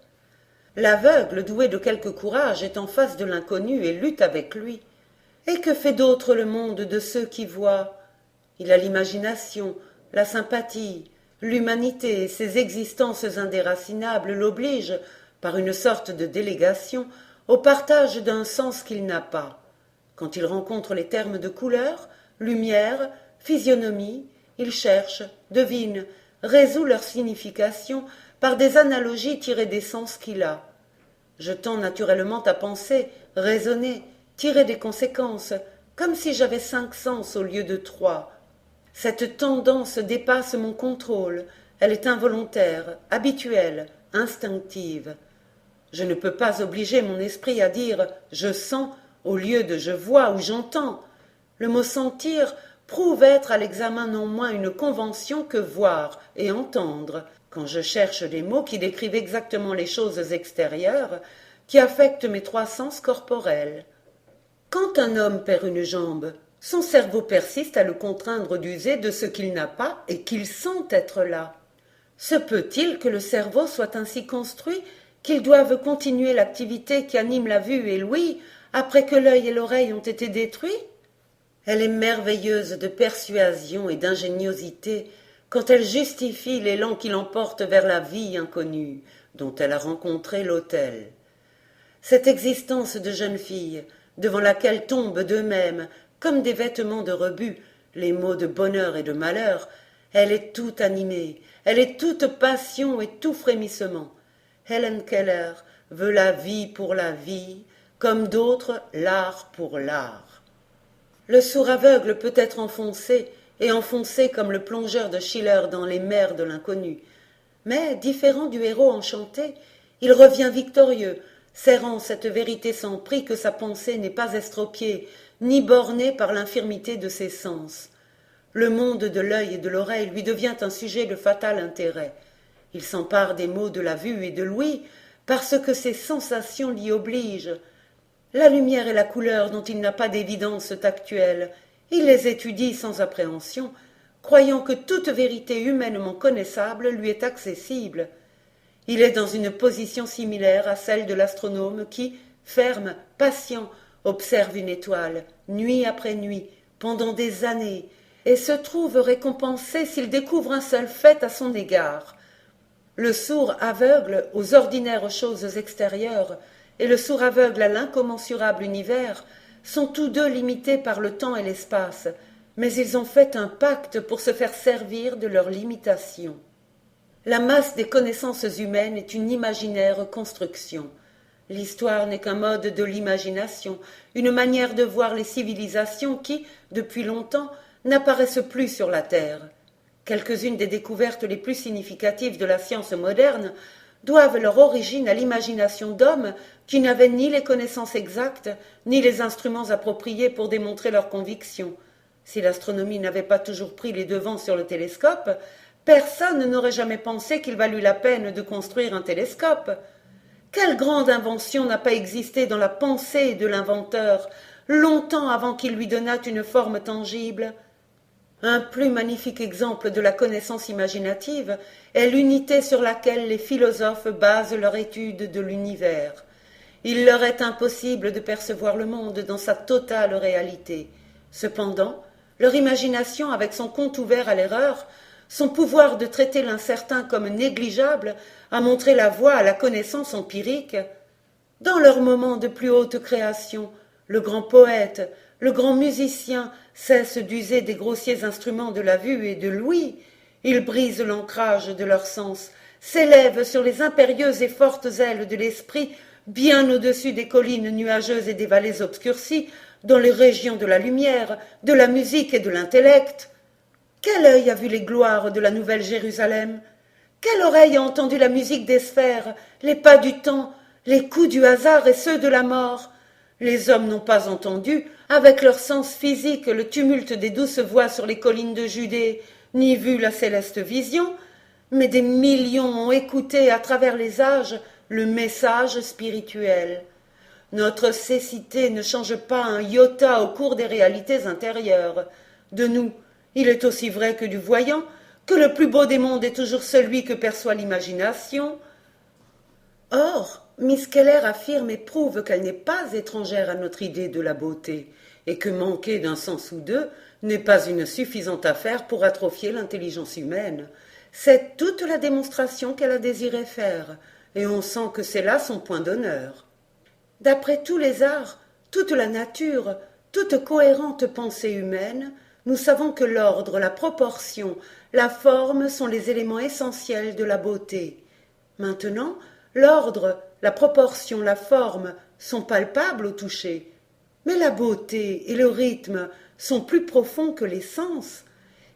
L'aveugle, doué de quelque courage, est en face de l'inconnu et lutte avec lui. Et que fait d'autre le monde de ceux qui voient? Il a l'imagination, la sympathie, l'humanité, et ses existences indéracinables l'obligent, par une sorte de délégation, au partage d'un sens qu'il n'a pas. Quand il rencontre les termes de couleur, lumière, physionomie, il cherche, devine, résout leur signification par des analogies tirées des sens qu'il a. Je tends naturellement à penser, raisonner, tirer des conséquences, comme si j'avais 5 sens au lieu de 3. Cette tendance dépasse mon contrôle, elle est involontaire, habituelle, instinctive. Je ne peux pas obliger mon esprit à dire « je sens » au lieu de « je vois » ou « j'entends ». Le mot « sentir » prouve être à l'examen non moins une convention que voir et entendre, quand je cherche des mots qui décrivent exactement les choses extérieures, qui affectent mes 3 sens corporels. Quand un homme perd une jambe, son cerveau persiste à le contraindre d'user de ce qu'il n'a pas et qu'il sent être là. Se peut-il que le cerveau soit ainsi construit qu'il doive continuer l'activité qui anime la vue et l'ouïe après que l'œil et l'oreille ont été détruits? Elle est merveilleuse de persuasion et d'ingéniosité quand elle justifie l'élan qui l'emporte vers la vie inconnue dont elle a rencontré l'autel. Cette existence de jeune fille, devant laquelle tombent d'eux-mêmes, comme des vêtements de rebut, les mots de bonheur et de malheur, elle est toute animée, elle est toute passion et tout frémissement. Helen Keller veut la vie pour la vie, comme d'autres l'art pour l'art. Le sourd aveugle peut être enfoncé, et enfoncé comme le plongeur de Schiller dans les mers de l'inconnu. Mais, différent du héros enchanté, il revient victorieux, serrant cette vérité sans prix que sa pensée n'est pas estropiée, ni bornée par l'infirmité de ses sens. Le monde de l'œil et de l'oreille lui devient un sujet de fatal intérêt. Il s'empare des mots de la vue et de l'ouïe parce que ses sensations l'y obligent. La lumière et la couleur dont il n'a pas d'évidence tactuelle, il les étudie sans appréhension, croyant que toute vérité humainement connaissable lui est accessible. Il est dans une position similaire à celle de l'astronome qui, ferme, patient, observe une étoile, nuit après nuit, pendant des années, et se trouve récompensé s'il découvre un seul fait à son égard. Le sourd aveugle aux ordinaires choses extérieures et le sourd aveugle à l'incommensurable univers sont tous deux limités par le temps et l'espace, mais ils ont fait un pacte pour se faire servir de leur limitation. La masse des connaissances humaines est une imaginaire construction. L'histoire n'est qu'un mode de l'imagination, une manière de voir les civilisations qui, depuis longtemps, n'apparaissent plus sur la terre. Quelques-unes des découvertes les plus significatives de la science moderne doivent leur origine à l'imagination d'hommes qui n'avaient ni les connaissances exactes, ni les instruments appropriés pour démontrer leurs convictions. Si l'astronomie n'avait pas toujours pris les devants sur le télescope, Personne n'aurait jamais pensé qu'il valût la peine de construire un télescope. Quelle grande invention n'a pas existé dans la pensée de l'inventeur, longtemps avant qu'il lui donnât une forme tangible? Un plus magnifique exemple de la connaissance imaginative est l'unité sur laquelle les philosophes basent leur étude de l'univers. Il leur est impossible de percevoir le monde dans sa totale réalité. Cependant, leur imagination, avec son compte ouvert à l'erreur, son pouvoir de traiter l'incertain comme négligeable, a montré la voie à la connaissance empirique. Dans leurs moments de plus haute création, le grand poète, le grand musicien cessent d'user des grossiers instruments de la vue et de l'ouïe. Ils brisent l'ancrage de leurs sens, s'élèvent sur les impérieuses et fortes ailes de l'esprit, bien au-dessus des collines nuageuses et des vallées obscurcies, dans les régions de la lumière, de la musique et de l'intellect. Quel œil a vu les gloires de la Nouvelle Jérusalem? Quelle oreille a entendu la musique des sphères, les pas du temps, les coups du hasard et ceux de la mort? Les hommes n'ont pas entendu, avec leur sens physique, le tumulte des douces voix sur les collines de Judée, ni vu la céleste vision, mais des millions ont écouté à travers les âges le message spirituel. Notre cécité ne change pas un iota au cours des réalités intérieures. De nous, il est aussi vrai que du voyant, que le plus beau des mondes est toujours celui que perçoit l'imagination. Or, Miss Keller affirme et prouve qu'elle n'est pas étrangère à notre idée de la beauté, et que manquer d'un sens ou deux n'est pas une suffisante affaire pour atrophier l'intelligence humaine. C'est toute la démonstration qu'elle a désiré faire, et on sent que c'est là son point d'honneur. D'après tous les arts, toute la nature, toute cohérente pensée humaine, nous savons que l'ordre, la proportion, la forme sont les éléments essentiels de la beauté. Maintenant, l'ordre, la proportion, la forme sont palpables au toucher, mais la beauté et le rythme sont plus profonds que les sens.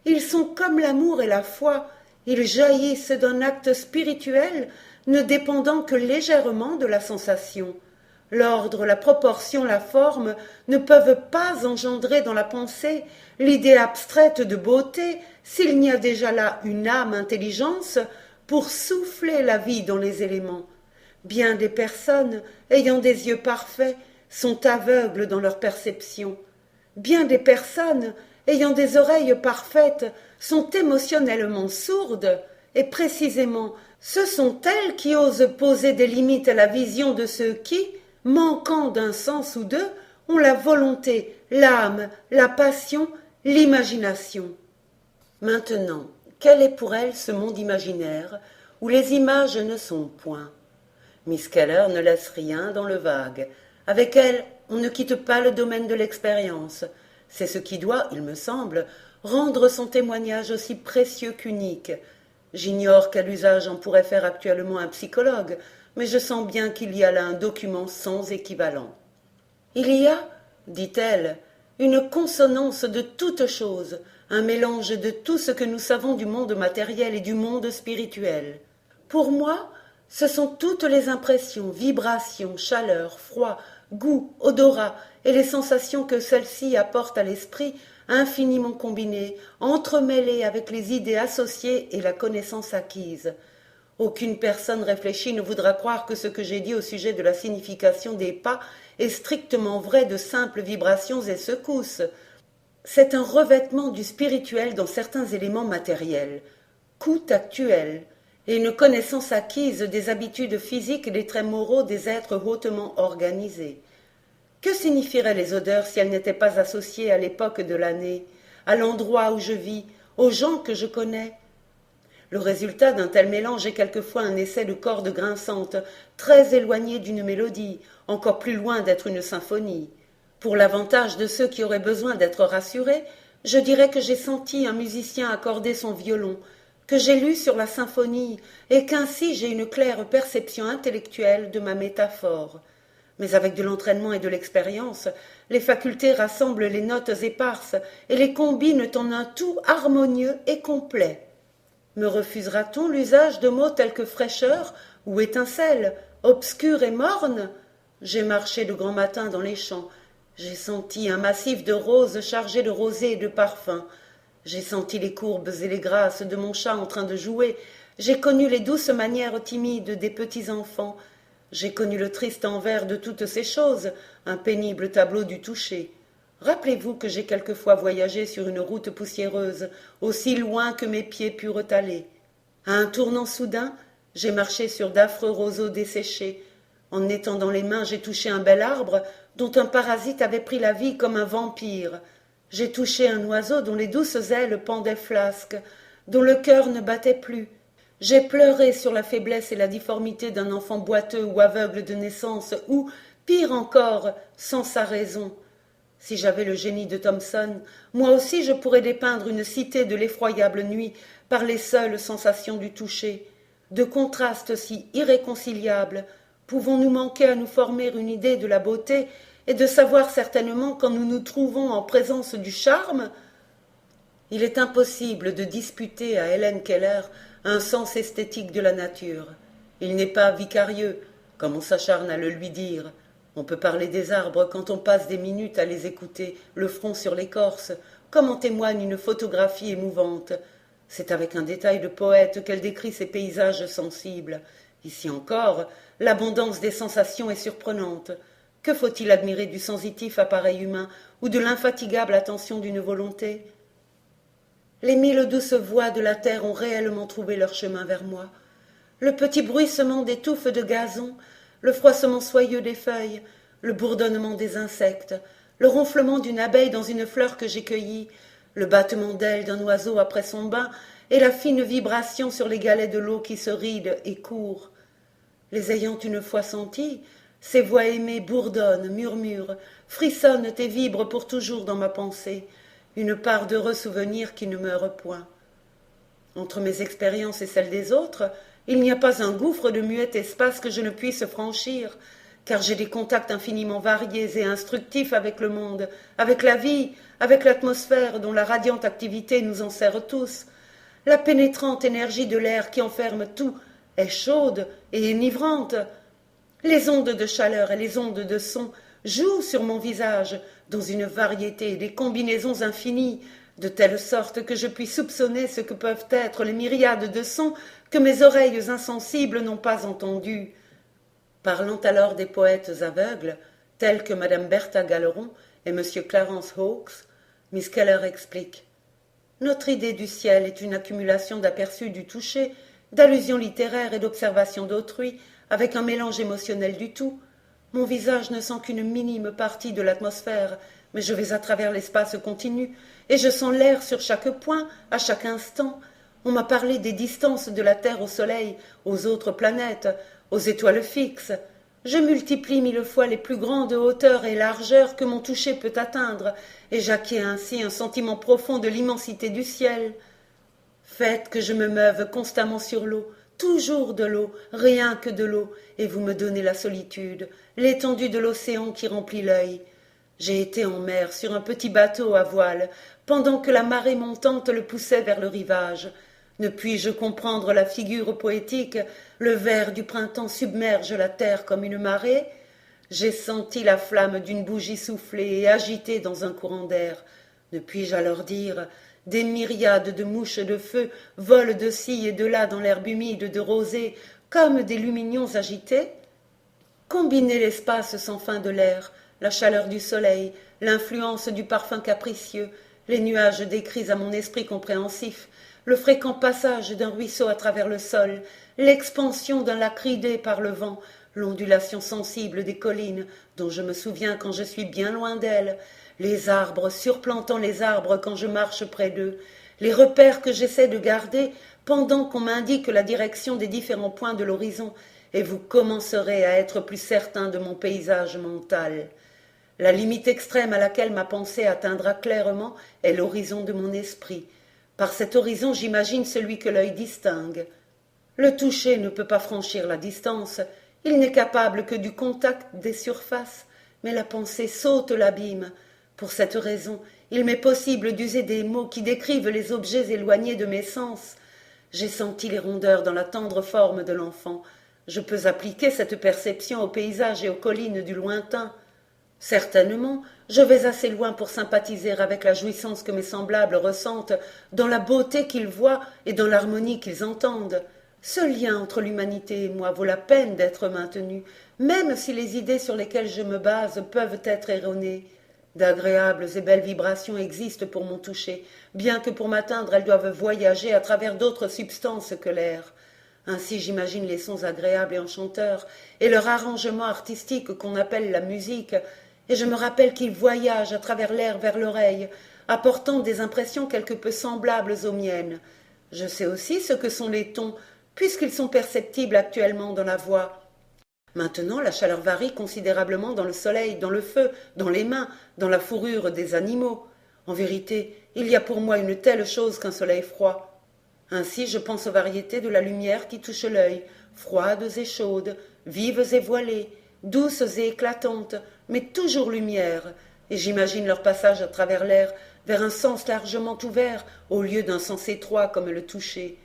Ils sont comme l'amour et la foi, ils jaillissent d'un acte spirituel ne dépendant que légèrement de la sensation. L'ordre, la proportion, la forme ne peuvent pas engendrer dans la pensée l'idée abstraite de beauté s'il n'y a déjà là une âme intelligence pour souffler la vie dans les éléments. Bien des personnes, ayant des yeux parfaits, sont aveugles dans leur perception. Bien des personnes, ayant des oreilles parfaites, sont émotionnellement sourdes, et précisément, ce sont elles qui osent poser des limites à la vision de ceux qui, manquant d'un sens ou deux, ont la volonté, l'âme, la passion, l'imagination. Maintenant, quel est pour elles ce monde imaginaire où les images ne sont point? Miss Keller ne laisse rien dans le vague. Avec elle, on ne quitte pas le domaine de l'expérience. C'est ce qui doit, il me semble, rendre son témoignage aussi précieux qu'unique. J'ignore quel usage en pourrait faire actuellement un psychologue, mais je sens bien qu'il y a là un document sans équivalent. Il y a, dit-elle, une consonance de toutes choses, un mélange de tout ce que nous savons du monde matériel et du monde spirituel. Pour moi, ce sont toutes les impressions, vibrations, chaleur, froid, goût, odorat et les sensations que celles-ci apportent à l'esprit infiniment combinées, entremêlées avec les idées associées et la connaissance acquise. Aucune personne réfléchie ne voudra croire que ce que j'ai dit au sujet de la signification des pas est strictement vrai de simples vibrations et secousses. C'est un revêtement du spirituel dans certains éléments matériels, coût actuel, et une connaissance acquise des habitudes physiques et des traits moraux des êtres hautement organisés. Que signifieraient les odeurs si elles n'étaient pas associées à l'époque de l'année, à l'endroit où je vis, aux gens que je connais? Le résultat d'un tel mélange est quelquefois un essai de cordes grinçantes, très éloigné d'une mélodie, encore plus loin d'être une symphonie. Pour l'avantage de ceux qui auraient besoin d'être rassurés, je dirais que j'ai senti un musicien accorder son violon, que j'ai lu sur la symphonie, et qu'ainsi j'ai une claire perception intellectuelle de ma métaphore. Mais avec de l'entraînement et de l'expérience, les facultés rassemblent les notes éparses et les combinent en un tout harmonieux et complet. Me refusera-t-on l'usage de mots tels que fraîcheur ou étincelle, obscur et morne? J'ai marché de grand matin dans les champs, j'ai senti un massif de roses chargé de rosée et de parfums. J'ai senti les courbes et les grâces de mon chat en train de jouer, j'ai connu les douces manières timides des petits enfants, j'ai connu le triste envers de toutes ces choses, un pénible tableau du toucher. Rappelez-vous que j'ai quelquefois voyagé sur une route poussiéreuse, aussi loin que mes pieds purent aller. À un tournant soudain, j'ai marché sur d'affreux roseaux desséchés. En étendant les mains, j'ai touché un bel arbre dont un parasite avait pris la vie comme un vampire. J'ai touché un oiseau dont les douces ailes pendaient flasques, dont le cœur ne battait plus. J'ai pleuré sur la faiblesse et la difformité d'un enfant boiteux ou aveugle de naissance, ou, pire encore, sans sa raison. Si j'avais le génie de Thomson, moi aussi je pourrais dépeindre une cité de l'effroyable nuit par les seules sensations du toucher. De contrastes si irréconciliables, pouvons-nous manquer à nous former une idée de la beauté et de savoir certainement quand nous nous trouvons en présence du charme? Il est impossible de disputer à Hélène Keller un sens esthétique de la nature. Il n'est pas vicarieux, comme on s'acharne à le lui dire. On peut parler des arbres quand on passe des minutes à les écouter, le front sur l'écorce, comme en témoigne une photographie émouvante. C'est avec un détail de poète qu'elle décrit ces paysages sensibles. Ici encore, l'abondance des sensations est surprenante. Que faut-il admirer du sensitif appareil humain ou de l'infatigable attention d'une volonté? Les 1000 douces voix de la terre ont réellement trouvé leur chemin vers moi. Le petit bruissement des touffes de gazon, le froissement soyeux des feuilles, le bourdonnement des insectes, le ronflement d'une abeille dans une fleur que j'ai cueillie, le battement d'ailes d'un oiseau après son bain et la fine vibration sur les galets de l'eau qui se rident et courent. Les ayant une fois sentis, ces voix aimées bourdonnent, murmurent, frissonnent et vibrent pour toujours dans ma pensée, une part d'heureux souvenirs qui ne meurt point. Entre mes expériences et celles des autres, il n'y a pas un gouffre de muet espace que je ne puisse franchir, car j'ai des contacts infiniment variés et instructifs avec le monde, avec la vie, avec l'atmosphère dont la radiante activité nous enserre tous. La pénétrante énergie de l'air qui enferme tout est chaude et enivrante. Les ondes de chaleur et les ondes de son jouent sur mon visage dans une variété des combinaisons infinies, de telle sorte que je puis soupçonner ce que peuvent être les myriades de sons que mes oreilles insensibles n'ont pas entendus. Parlant alors des poètes aveugles, tels que Madame Bertha Galeron et Monsieur Clarence Hawkes, Miss Keller explique. Notre idée du ciel est une accumulation d'aperçus du toucher, d'allusions littéraires et d'observations d'autrui, avec un mélange émotionnel du tout. Mon visage ne sent qu'une minime partie de l'atmosphère, mais je vais à travers l'espace continu, et je sens l'air sur chaque point, à chaque instant. On m'a parlé des distances de la Terre au Soleil, aux autres planètes, aux étoiles fixes. Je multiplie 1000 fois les plus grandes hauteurs et largeurs que mon toucher peut atteindre, et j'acquiers ainsi un sentiment profond de l'immensité du ciel. Faites que je me meuve constamment sur l'eau, toujours de l'eau, rien que de l'eau, et vous me donnez la solitude, l'étendue de l'océan qui remplit l'œil. J'ai été en mer sur un petit bateau à voile, pendant que la marée montante le poussait vers le rivage. Ne puis-je comprendre la figure poétique, le vert du printemps submerge la terre comme une marée? J'ai senti la flamme d'une bougie soufflée et agitée dans un courant d'air. Ne puis-je alors dire, des myriades de mouches de feu volent de ci et de là dans l'herbe humide de rosée, comme des lumignon agités? Combinez l'espace sans fin de l'air, la chaleur du soleil, l'influence du parfum capricieux, les nuages décrits à mon esprit compréhensif, le fréquent passage d'un ruisseau à travers le sol, l'expansion d'un lac ridé par le vent, l'ondulation sensible des collines, dont je me souviens quand je suis bien loin d'elles, les arbres surplantant les arbres quand je marche près d'eux, les repères que j'essaie de garder pendant qu'on m'indique la direction des différents points de l'horizon, et vous commencerez à être plus certain de mon paysage mental. La limite extrême à laquelle ma pensée atteindra clairement est l'horizon de mon esprit. Par cet horizon, j'imagine celui que l'œil distingue. Le toucher ne peut pas franchir la distance, il n'est capable que du contact des surfaces, mais la pensée saute l'abîme. Pour cette raison, il m'est possible d'user des mots qui décrivent les objets éloignés de mes sens. J'ai senti les rondeurs dans la tendre forme de l'enfant. Je peux appliquer cette perception aux paysages et aux collines du lointain. Certainement, Je vais assez loin pour sympathiser avec la jouissance que mes semblables ressentent dans la beauté qu'ils voient et dans l'harmonie qu'ils entendent. Ce lien entre l'humanité et moi vaut la peine d'être maintenu, même si les idées sur lesquelles je me base peuvent être erronées. D'agréables et belles vibrations existent pour mon toucher, bien que pour m'atteindre elles doivent voyager à travers d'autres substances que l'air. Ainsi j'imagine les sons agréables et enchanteurs, et leur arrangement artistique qu'on appelle la musique, et je me rappelle qu'ils voyagent à travers l'air vers l'oreille, apportant des impressions quelque peu semblables aux miennes. Je sais aussi ce que sont les tons, puisqu'ils sont perceptibles actuellement dans la voix. Maintenant, la chaleur varie considérablement dans le soleil, dans le feu, dans les mains, dans la fourrure des animaux. En vérité, il y a pour moi une telle chose qu'un soleil froid. Ainsi, je pense aux variétés de la lumière qui touche l'œil, froides et chaudes, vives et voilées, douces et éclatantes, mais toujours lumière, et j'imagine leur passage à travers l'air vers un sens largement ouvert au lieu d'un sens étroit comme le toucher.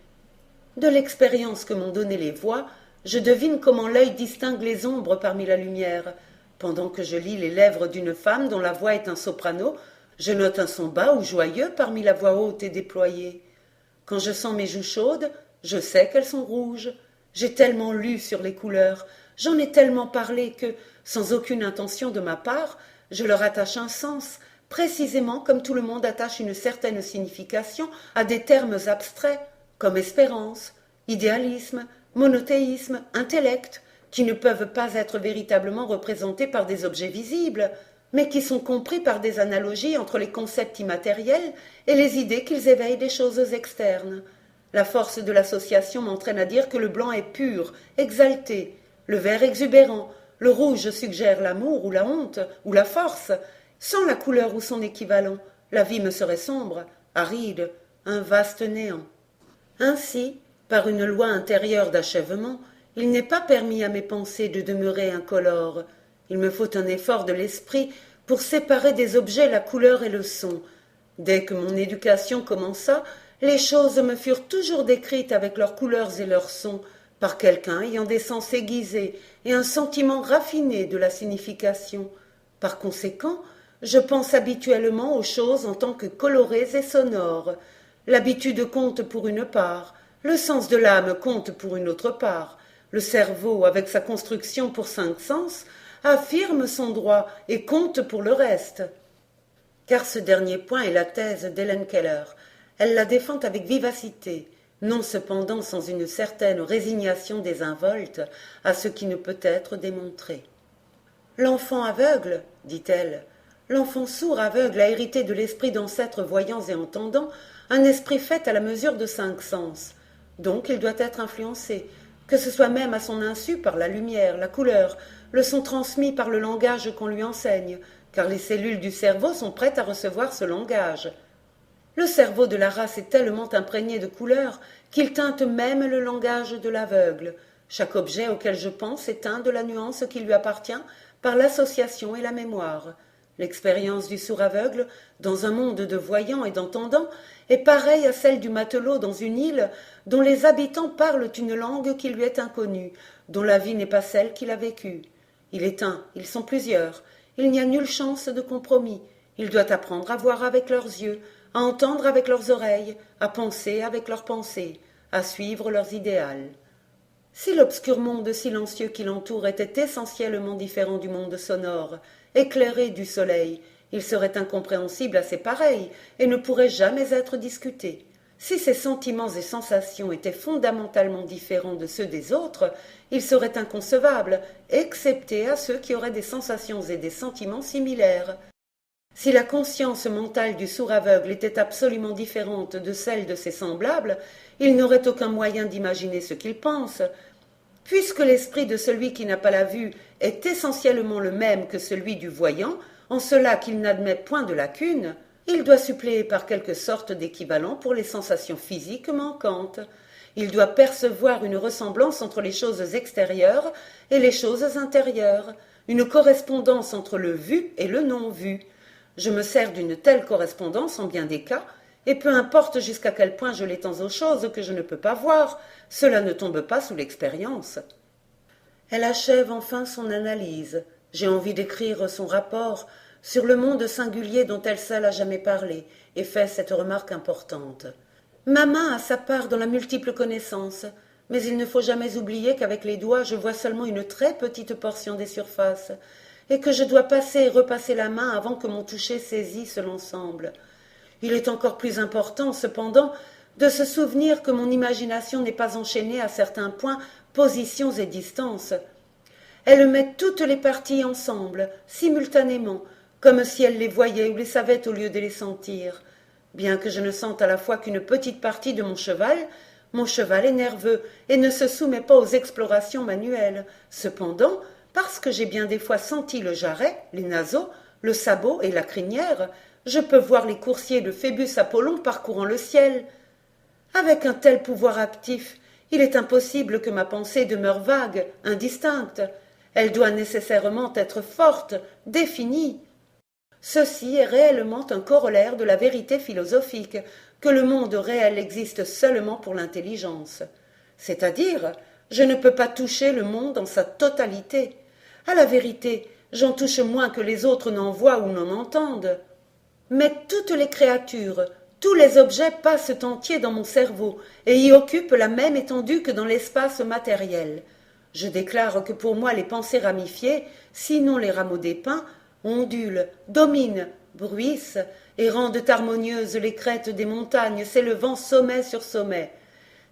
De l'expérience que m'ont donnée les voix, je devine comment l'œil distingue les ombres parmi la lumière. Pendant que je lis les lèvres d'une femme dont la voix est un soprano, je note un son bas ou joyeux parmi la voix haute et déployée. Quand je sens mes joues chaudes, je sais qu'elles sont rouges. J'ai tellement lu sur les couleurs, j'en ai tellement parlé que, sans aucune intention de ma part, je leur attache un sens, précisément comme tout le monde attache une certaine signification à des termes abstraits, comme espérance, idéalisme, monothéisme, intellect, qui ne peuvent pas être véritablement représentés par des objets visibles, mais qui sont compris par des analogies entre les concepts immatériels et les idées qu'ils éveillent des choses externes. La force de l'association m'entraîne à dire que le blanc est pur, exalté, le vert exubérant, le rouge suggère l'amour ou la honte ou la force. Sans la couleur ou son équivalent, la vie me serait sombre, aride, un vaste néant. Ainsi, par une loi intérieure d'achèvement, il n'est pas permis à mes pensées de demeurer incolores. Il me faut un effort de l'esprit pour séparer des objets la couleur et le son. Dès que mon éducation commença, les choses me furent toujours décrites avec leurs couleurs et leurs sons, par quelqu'un ayant des sens aiguisés et un sentiment raffiné de la signification. Par conséquent, je pense habituellement aux choses en tant que colorées et sonores. L'habitude compte pour une part, le sens de l'âme compte pour une autre part. Le cerveau, avec sa construction pour 5 sens, affirme son droit et compte pour le reste. Car ce dernier point est la thèse d'Hélène Keller. Elle la défend avec vivacité, non cependant sans une certaine résignation désinvolte à ce qui ne peut être démontré. L'enfant aveugle, dit-elle, l'enfant sourd aveugle a hérité de l'esprit d'ancêtres voyants et entendants, un esprit fait à la mesure de 5 sens. Donc il doit être influencé, que ce soit même à son insu par la lumière, la couleur, le son transmis par le langage qu'on lui enseigne, car les cellules du cerveau sont prêtes à recevoir ce langage. Le cerveau de la race est tellement imprégné de couleurs qu'il teinte même le langage de l'aveugle. Chaque objet auquel je pense est teint de la nuance qui lui appartient par l'association et la mémoire. L'expérience du sourd aveugle, dans un monde de voyants et d'entendants, est pareille à celle du matelot dans une île dont les habitants parlent une langue qui lui est inconnue, dont la vie n'est pas celle qu'il a vécue. Il est un, ils sont plusieurs, il n'y a nulle chance de compromis. Il doit apprendre à voir avec leurs yeux, à entendre avec leurs oreilles, à penser avec leurs pensées, à suivre leurs idéaux. Si l'obscur monde silencieux qui l'entoure était essentiellement différent du monde sonore, éclairé du soleil, il serait incompréhensible à ses pareils et ne pourrait jamais être discuté. Si ses sentiments et sensations étaient fondamentalement différents de ceux des autres, il serait inconcevable, excepté à ceux qui auraient des sensations et des sentiments similaires. Si la conscience mentale du sourd aveugle était absolument différente de celle de ses semblables, il n'aurait aucun moyen d'imaginer ce qu'il pense. Puisque l'esprit de celui qui n'a pas la vue est essentiellement le même que celui du voyant, en cela qu'il n'admet point de lacune, il doit suppléer par quelque sorte d'équivalent pour les sensations physiques manquantes. Il doit percevoir une ressemblance entre les choses extérieures et les choses intérieures, une correspondance entre le vu et le non-vu. Je me sers d'une telle correspondance en bien des cas, et peu importe jusqu'à quel point je l'étends aux choses que je ne peux pas voir, cela ne tombe pas sous l'expérience. Elle achève enfin son analyse. J'ai envie d'écrire son rapport, sur le monde singulier dont elle seule a jamais parlé, et fait cette remarque importante. Ma main a sa part dans la multiple connaissance, mais il ne faut jamais oublier qu'avec les doigts je vois seulement une très petite portion des surfaces, et que je dois passer et repasser la main avant que mon toucher saisisse l'ensemble. Il est encore plus important, cependant, de se souvenir que mon imagination n'est pas enchaînée à certains points, positions et distances. Elle met toutes les parties ensemble, simultanément, comme si elle les voyait ou les savait au lieu de les sentir. Bien que je ne sente à la fois qu'une petite partie de mon cheval est nerveux et ne se soumet pas aux explorations manuelles. Cependant, parce que j'ai bien des fois senti le jarret, les naseaux, le sabot et la crinière, je peux voir les coursiers de Phébus Apollon parcourant le ciel. Avec un tel pouvoir actif, il est impossible que ma pensée demeure vague, indistincte. Elle doit nécessairement être forte, définie. Ceci est réellement un corollaire de la vérité philosophique, que le monde réel existe seulement pour l'intelligence. C'est-à-dire, je ne peux pas toucher le monde en sa totalité. À la vérité, j'en touche moins que les autres n'en voient ou n'en entendent. Mais toutes les créatures, tous les objets passent entiers dans mon cerveau et y occupent la même étendue que dans l'espace matériel. Je déclare que pour moi les pensées ramifiées, sinon les rameaux des pins, ondulent, dominent, bruissent et rendent harmonieuses les crêtes des montagnes s'élevant sommet sur sommet.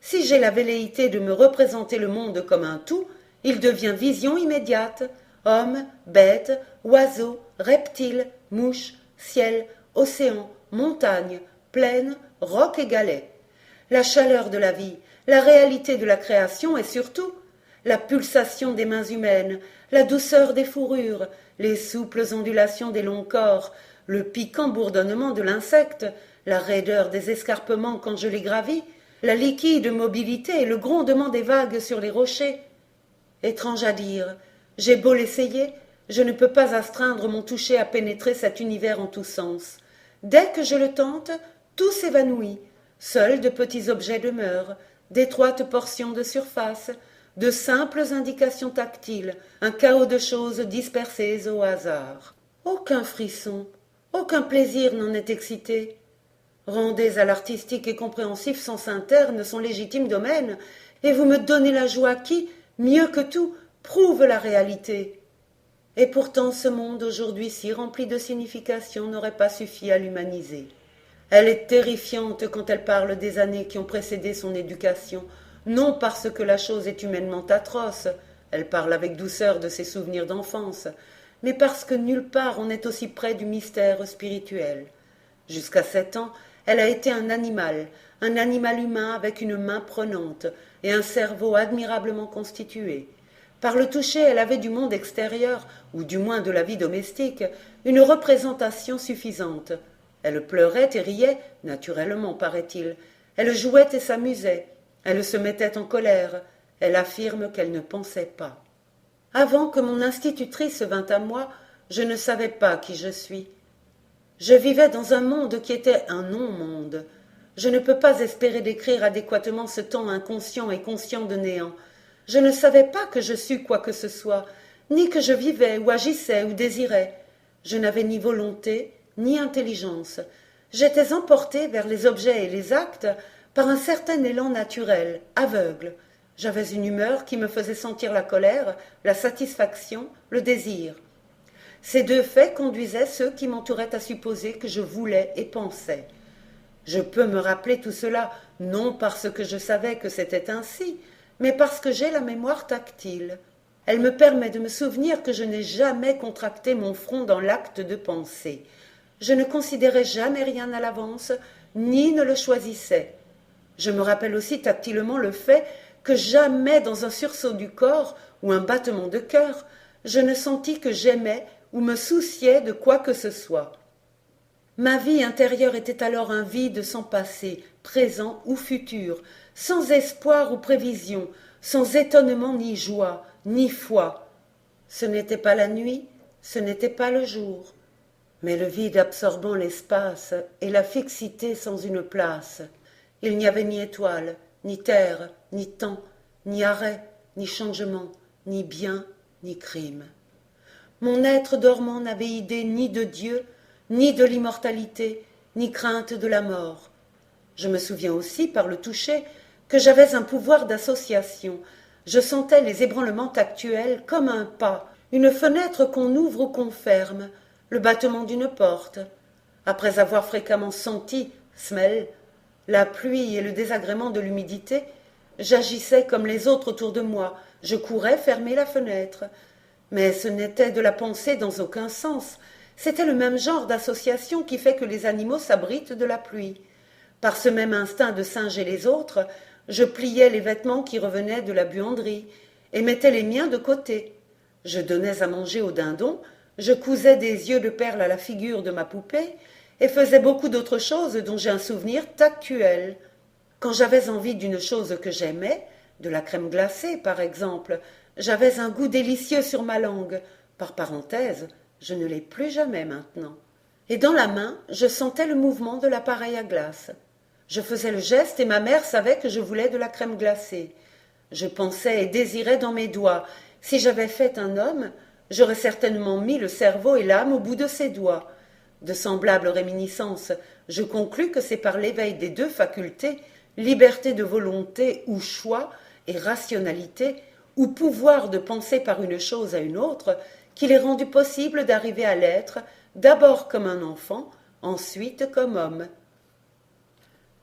Si j'ai la velléité de me représenter le monde comme un tout, il devient vision immédiate. Hommes, bêtes, oiseaux, reptiles, mouches, ciel, océan, montagnes, plaines, rocs et galets. La chaleur de la vie, la réalité de la création et surtout la pulsation des mains humaines, la douceur des fourrures, les souples ondulations des longs corps, le piquant bourdonnement de l'insecte, la raideur des escarpements quand je les gravis, la liquide mobilité et le grondement des vagues sur les rochers. Étrange à dire, j'ai beau l'essayer, je ne peux pas astreindre mon toucher à pénétrer cet univers en tous sens. Dès que je le tente, tout s'évanouit. Seuls de petits objets demeurent, d'étroites portions de surface, de simples indications tactiles, un chaos de choses dispersées au hasard. Aucun frisson, aucun plaisir n'en est excité. Rendez à l'artistique et compréhensif sens interne son légitime domaine, et vous me donnez la joie qui, mieux que tout, prouve la réalité. Et pourtant ce monde aujourd'hui si rempli de signification n'aurait pas suffi à l'humaniser. Elle est terrifiante quand elle parle des années qui ont précédé son éducation, non parce que la chose est humainement atroce, elle parle avec douceur de ses souvenirs d'enfance, mais parce que nulle part on est aussi près du mystère spirituel. Jusqu'à 7 ans, elle a été un animal humain avec une main prenante et un cerveau admirablement constitué. Par le toucher, elle avait du monde extérieur, ou du moins de la vie domestique, une représentation suffisante. Elle pleurait et riait, naturellement, paraît-il. Elle jouait et s'amusait. Elle se mettait en colère. Elle affirme qu'elle ne pensait pas. Avant que mon institutrice vînt à moi, je ne savais pas qui je suis. Je vivais dans un monde qui était un non-monde. Je ne peux pas espérer décrire adéquatement ce temps inconscient et conscient de néant. Je ne savais pas que je sus quoi que ce soit, ni que je vivais ou agissais ou désirais. Je n'avais ni volonté, ni intelligence. J'étais emportée vers les objets et les actes par un certain élan naturel, aveugle. J'avais une humeur qui me faisait sentir la colère, la satisfaction, le désir. Ces deux faits conduisaient ceux qui m'entouraient à supposer que je voulais et pensais. Je peux me rappeler tout cela, non parce que je savais que c'était ainsi, mais parce que j'ai la mémoire tactile. Elle me permet de me souvenir que je n'ai jamais contracté mon front dans l'acte de penser. Je ne considérais jamais rien à l'avance, ni ne le choisissais. Je me rappelle aussi tactilement le fait que jamais dans un sursaut du corps ou un battement de cœur, je ne sentis que j'aimais ou me souciais de quoi que ce soit. Ma vie intérieure était alors un vide sans passé, présent ou futur, sans espoir ou prévision, sans étonnement ni joie, ni foi. Ce n'était pas la nuit, ce n'était pas le jour, mais le vide absorbant l'espace et la fixité sans une place. Il n'y avait ni étoile, ni terre, ni temps, ni arrêt, ni changement, ni bien, ni crime. Mon être dormant n'avait idée ni de Dieu, ni de l'immortalité, ni crainte de la mort. Je me souviens aussi, par le toucher, que j'avais un pouvoir d'association. Je sentais les ébranlements actuels comme un pas, une fenêtre qu'on ouvre ou qu'on ferme, le battement d'une porte. Après avoir fréquemment senti, smell, la pluie et le désagrément de l'humidité, j'agissais comme les autres autour de moi, je courais fermer la fenêtre. Mais ce n'était de la pensée dans aucun sens, c'était le même genre d'association qui fait que les animaux s'abritent de la pluie. Par ce même instinct de singer les autres, je pliais les vêtements qui revenaient de la buanderie et mettais les miens de côté. Je donnais à manger aux dindons, je cousais des yeux de perles à la figure de ma poupée et faisais beaucoup d'autres choses dont j'ai un souvenir tactuel. Quand j'avais envie d'une chose que j'aimais, de la crème glacée par exemple, j'avais un goût délicieux sur ma langue. Par parenthèse, je ne l'ai plus jamais maintenant. Et dans la main, je sentais le mouvement de l'appareil à glace. Je faisais le geste et ma mère savait que je voulais de la crème glacée. Je pensais et désirais dans mes doigts. Si j'avais fait un homme, j'aurais certainement mis le cerveau et l'âme au bout de ses doigts. De semblables réminiscences, je conclus que c'est par l'éveil des deux facultés, liberté de volonté ou choix et rationalité, ou pouvoir de penser par une chose à une autre, qu'il est rendu possible d'arriver à l'être, d'abord comme un enfant, ensuite comme homme.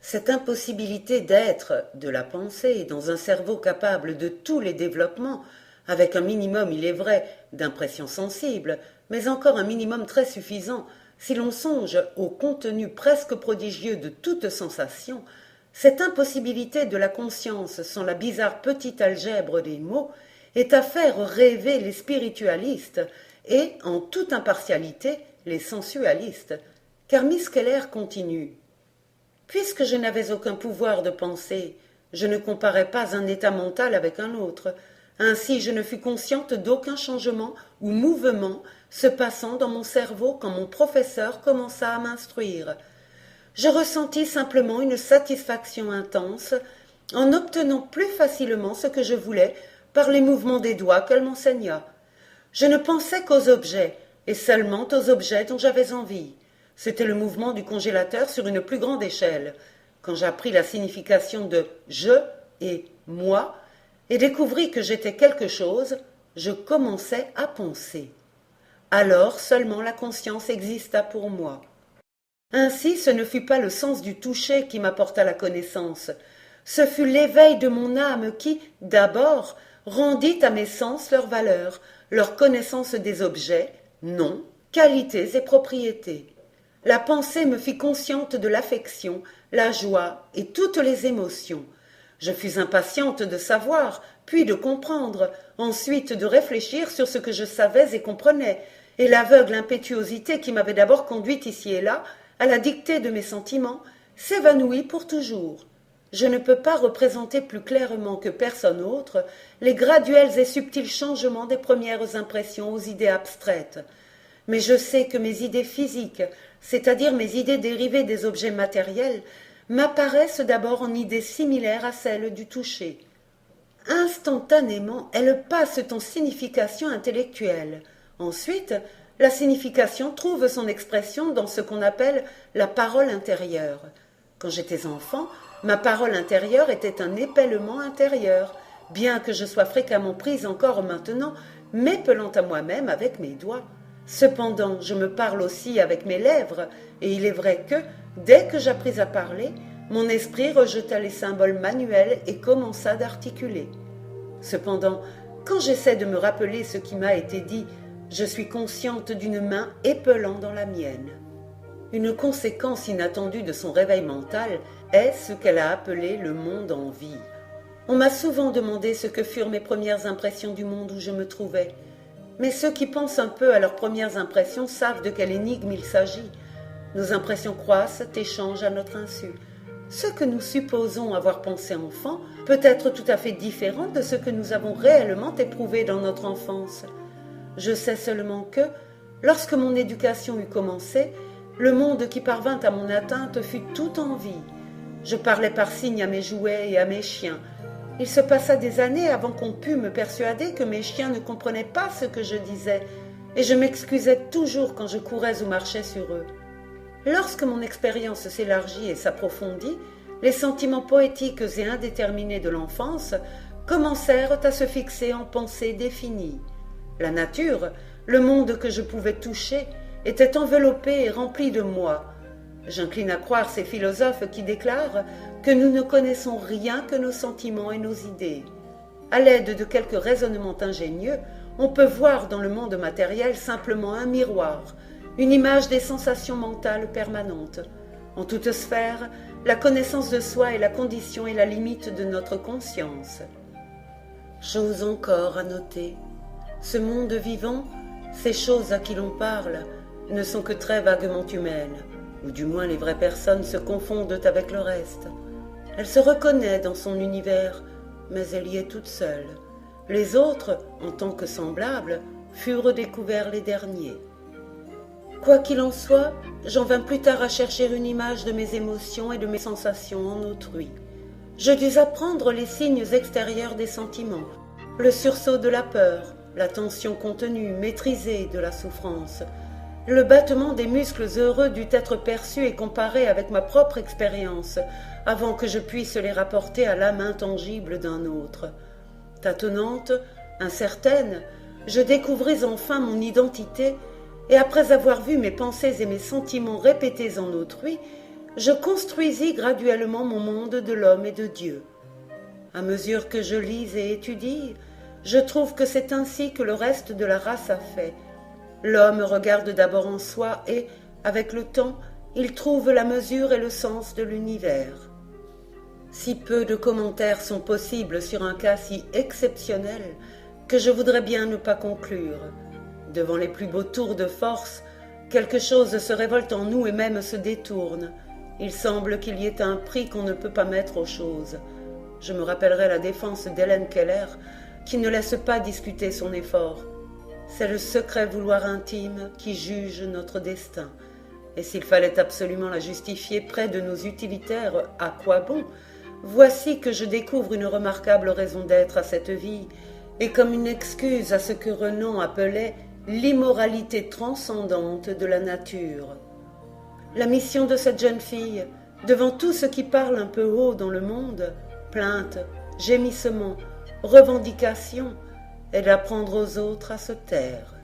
Cette impossibilité d'être, de la pensée, dans un cerveau capable de tous les développements, avec un minimum, il est vrai, d'impressions sensibles, mais encore un minimum très suffisant, si l'on songe au contenu presque prodigieux de toute sensation, cette impossibilité de la conscience sans la bizarre petite algèbre des mots est à faire rêver les spiritualistes et, en toute impartialité, les sensualistes, car Miss Keller continue. Puisque je n'avais aucun pouvoir de penser, je ne comparais pas un état mental avec un autre. Ainsi, je ne fus consciente d'aucun changement ou mouvement se passant dans mon cerveau quand mon professeur commença à m'instruire. Je ressentis simplement une satisfaction intense en obtenant plus facilement ce que je voulais par les mouvements des doigts qu'elle m'enseigna. Je ne pensais qu'aux objets, et seulement aux objets dont j'avais envie. C'était le mouvement du congélateur sur une plus grande échelle. Quand j'appris la signification de « je » et « moi » et découvris que j'étais quelque chose, je commençai à penser. Alors seulement la conscience exista pour moi. Ainsi, ce ne fut pas le sens du toucher qui m'apporta la connaissance. Ce fut l'éveil de mon âme qui, d'abord, rendit à mes sens leur valeur, leur connaissance des objets, noms, qualités et propriétés. La pensée me fit consciente de l'affection, la joie et toutes les émotions. Je fus impatiente de savoir, puis de comprendre, ensuite de réfléchir sur ce que je savais et comprenais, et l'aveugle impétuosité qui m'avait d'abord conduite ici et là, à la dictée de mes sentiments, s'évanouit pour toujours. Je ne peux pas représenter plus clairement que personne autre les graduels et subtils changements des premières impressions aux idées abstraites. Mais je sais que mes idées physiques, c'est-à-dire mes idées dérivées des objets matériels, m'apparaissent d'abord en idées similaires à celles du toucher. Instantanément, elles passent en signification intellectuelle. Ensuite, la signification trouve son expression dans ce qu'on appelle la parole intérieure. Quand j'étais enfant, ma parole intérieure était un épellement intérieur, bien que je sois fréquemment prise encore maintenant, m'épelant à moi-même avec mes doigts. Cependant, je me parle aussi avec mes lèvres, et il est vrai que, dès que j'appris à parler, mon esprit rejeta les symboles manuels et commença d'articuler. Cependant, quand j'essaie de me rappeler ce qui m'a été dit, je suis consciente d'une main épelant dans la mienne. Une conséquence inattendue de son réveil mental est ce qu'elle a appelé le monde en vie. On m'a souvent demandé ce que furent mes premières impressions du monde où je me trouvais. Mais ceux qui pensent un peu à leurs premières impressions savent de quelle énigme il s'agit. Nos impressions croissent et changent à notre insu. Ce que nous supposons avoir pensé enfant peut être tout à fait différent de ce que nous avons réellement éprouvé dans notre enfance. Je sais seulement que, lorsque mon éducation eut commencé, le monde qui parvint à mon atteinte fut tout en vie. Je parlais par signes à mes jouets et à mes chiens. Il se passa des années avant qu'on pût me persuader que mes chiens ne comprenaient pas ce que je disais, et je m'excusais toujours quand je courais ou marchais sur eux. Lorsque mon expérience s'élargit et s'approfondit, les sentiments poétiques et indéterminés de l'enfance commencèrent à se fixer en pensées définies. La nature, le monde que je pouvais toucher, était enveloppé et rempli de moi. J'incline à croire ces philosophes qui déclarent que nous ne connaissons rien que nos sentiments et nos idées. À l'aide de quelques raisonnements ingénieux, on peut voir dans le monde matériel simplement un miroir, une image des sensations mentales permanentes. En toute sphère, la connaissance de soi est la condition et la limite de notre conscience. Chose encore à noter, ce monde vivant, ces choses à qui l'on parle, ne sont que très vaguement humaines, ou du moins les vraies personnes se confondent avec le reste. Elle se reconnaît dans son univers, mais elle y est toute seule. Les autres, en tant que semblables, furent découverts les derniers. Quoi qu'il en soit, j'en vins plus tard à chercher une image de mes émotions et de mes sensations en autrui. Je dus apprendre les signes extérieurs des sentiments, le sursaut de la peur, la tension contenue, maîtrisée de la souffrance. Le battement des muscles heureux dut être perçu et comparé avec ma propre expérience, avant que je puisse les rapporter à l'âme intangible d'un autre. Tâtonnante, incertaine, je découvris enfin mon identité, et après avoir vu mes pensées et mes sentiments répétés en autrui, je construisis graduellement mon monde de l'homme et de Dieu. À mesure que je lis et étudie, je trouve que c'est ainsi que le reste de la race a fait. L'homme regarde d'abord en soi et, avec le temps, il trouve la mesure et le sens de l'univers. Si peu de commentaires sont possibles sur un cas si exceptionnel que je voudrais bien ne pas conclure. Devant les plus beaux tours de force, quelque chose se révolte en nous et même se détourne. Il semble qu'il y ait un prix qu'on ne peut pas mettre aux choses. Je me rappellerai la défense d'Hélène Keller, qui ne laisse pas discuter son effort. C'est le secret vouloir intime qui juge notre destin. Et s'il fallait absolument la justifier près de nos utilitaires, à quoi bon? Voici que je découvre une remarquable raison d'être à cette vie, et comme une excuse à ce que Renan appelait l'immoralité transcendante de la nature. La mission de cette jeune fille, devant tout ce qui parle un peu haut dans le monde, plaintes, gémissements, revendications, est d'apprendre aux autres à se taire.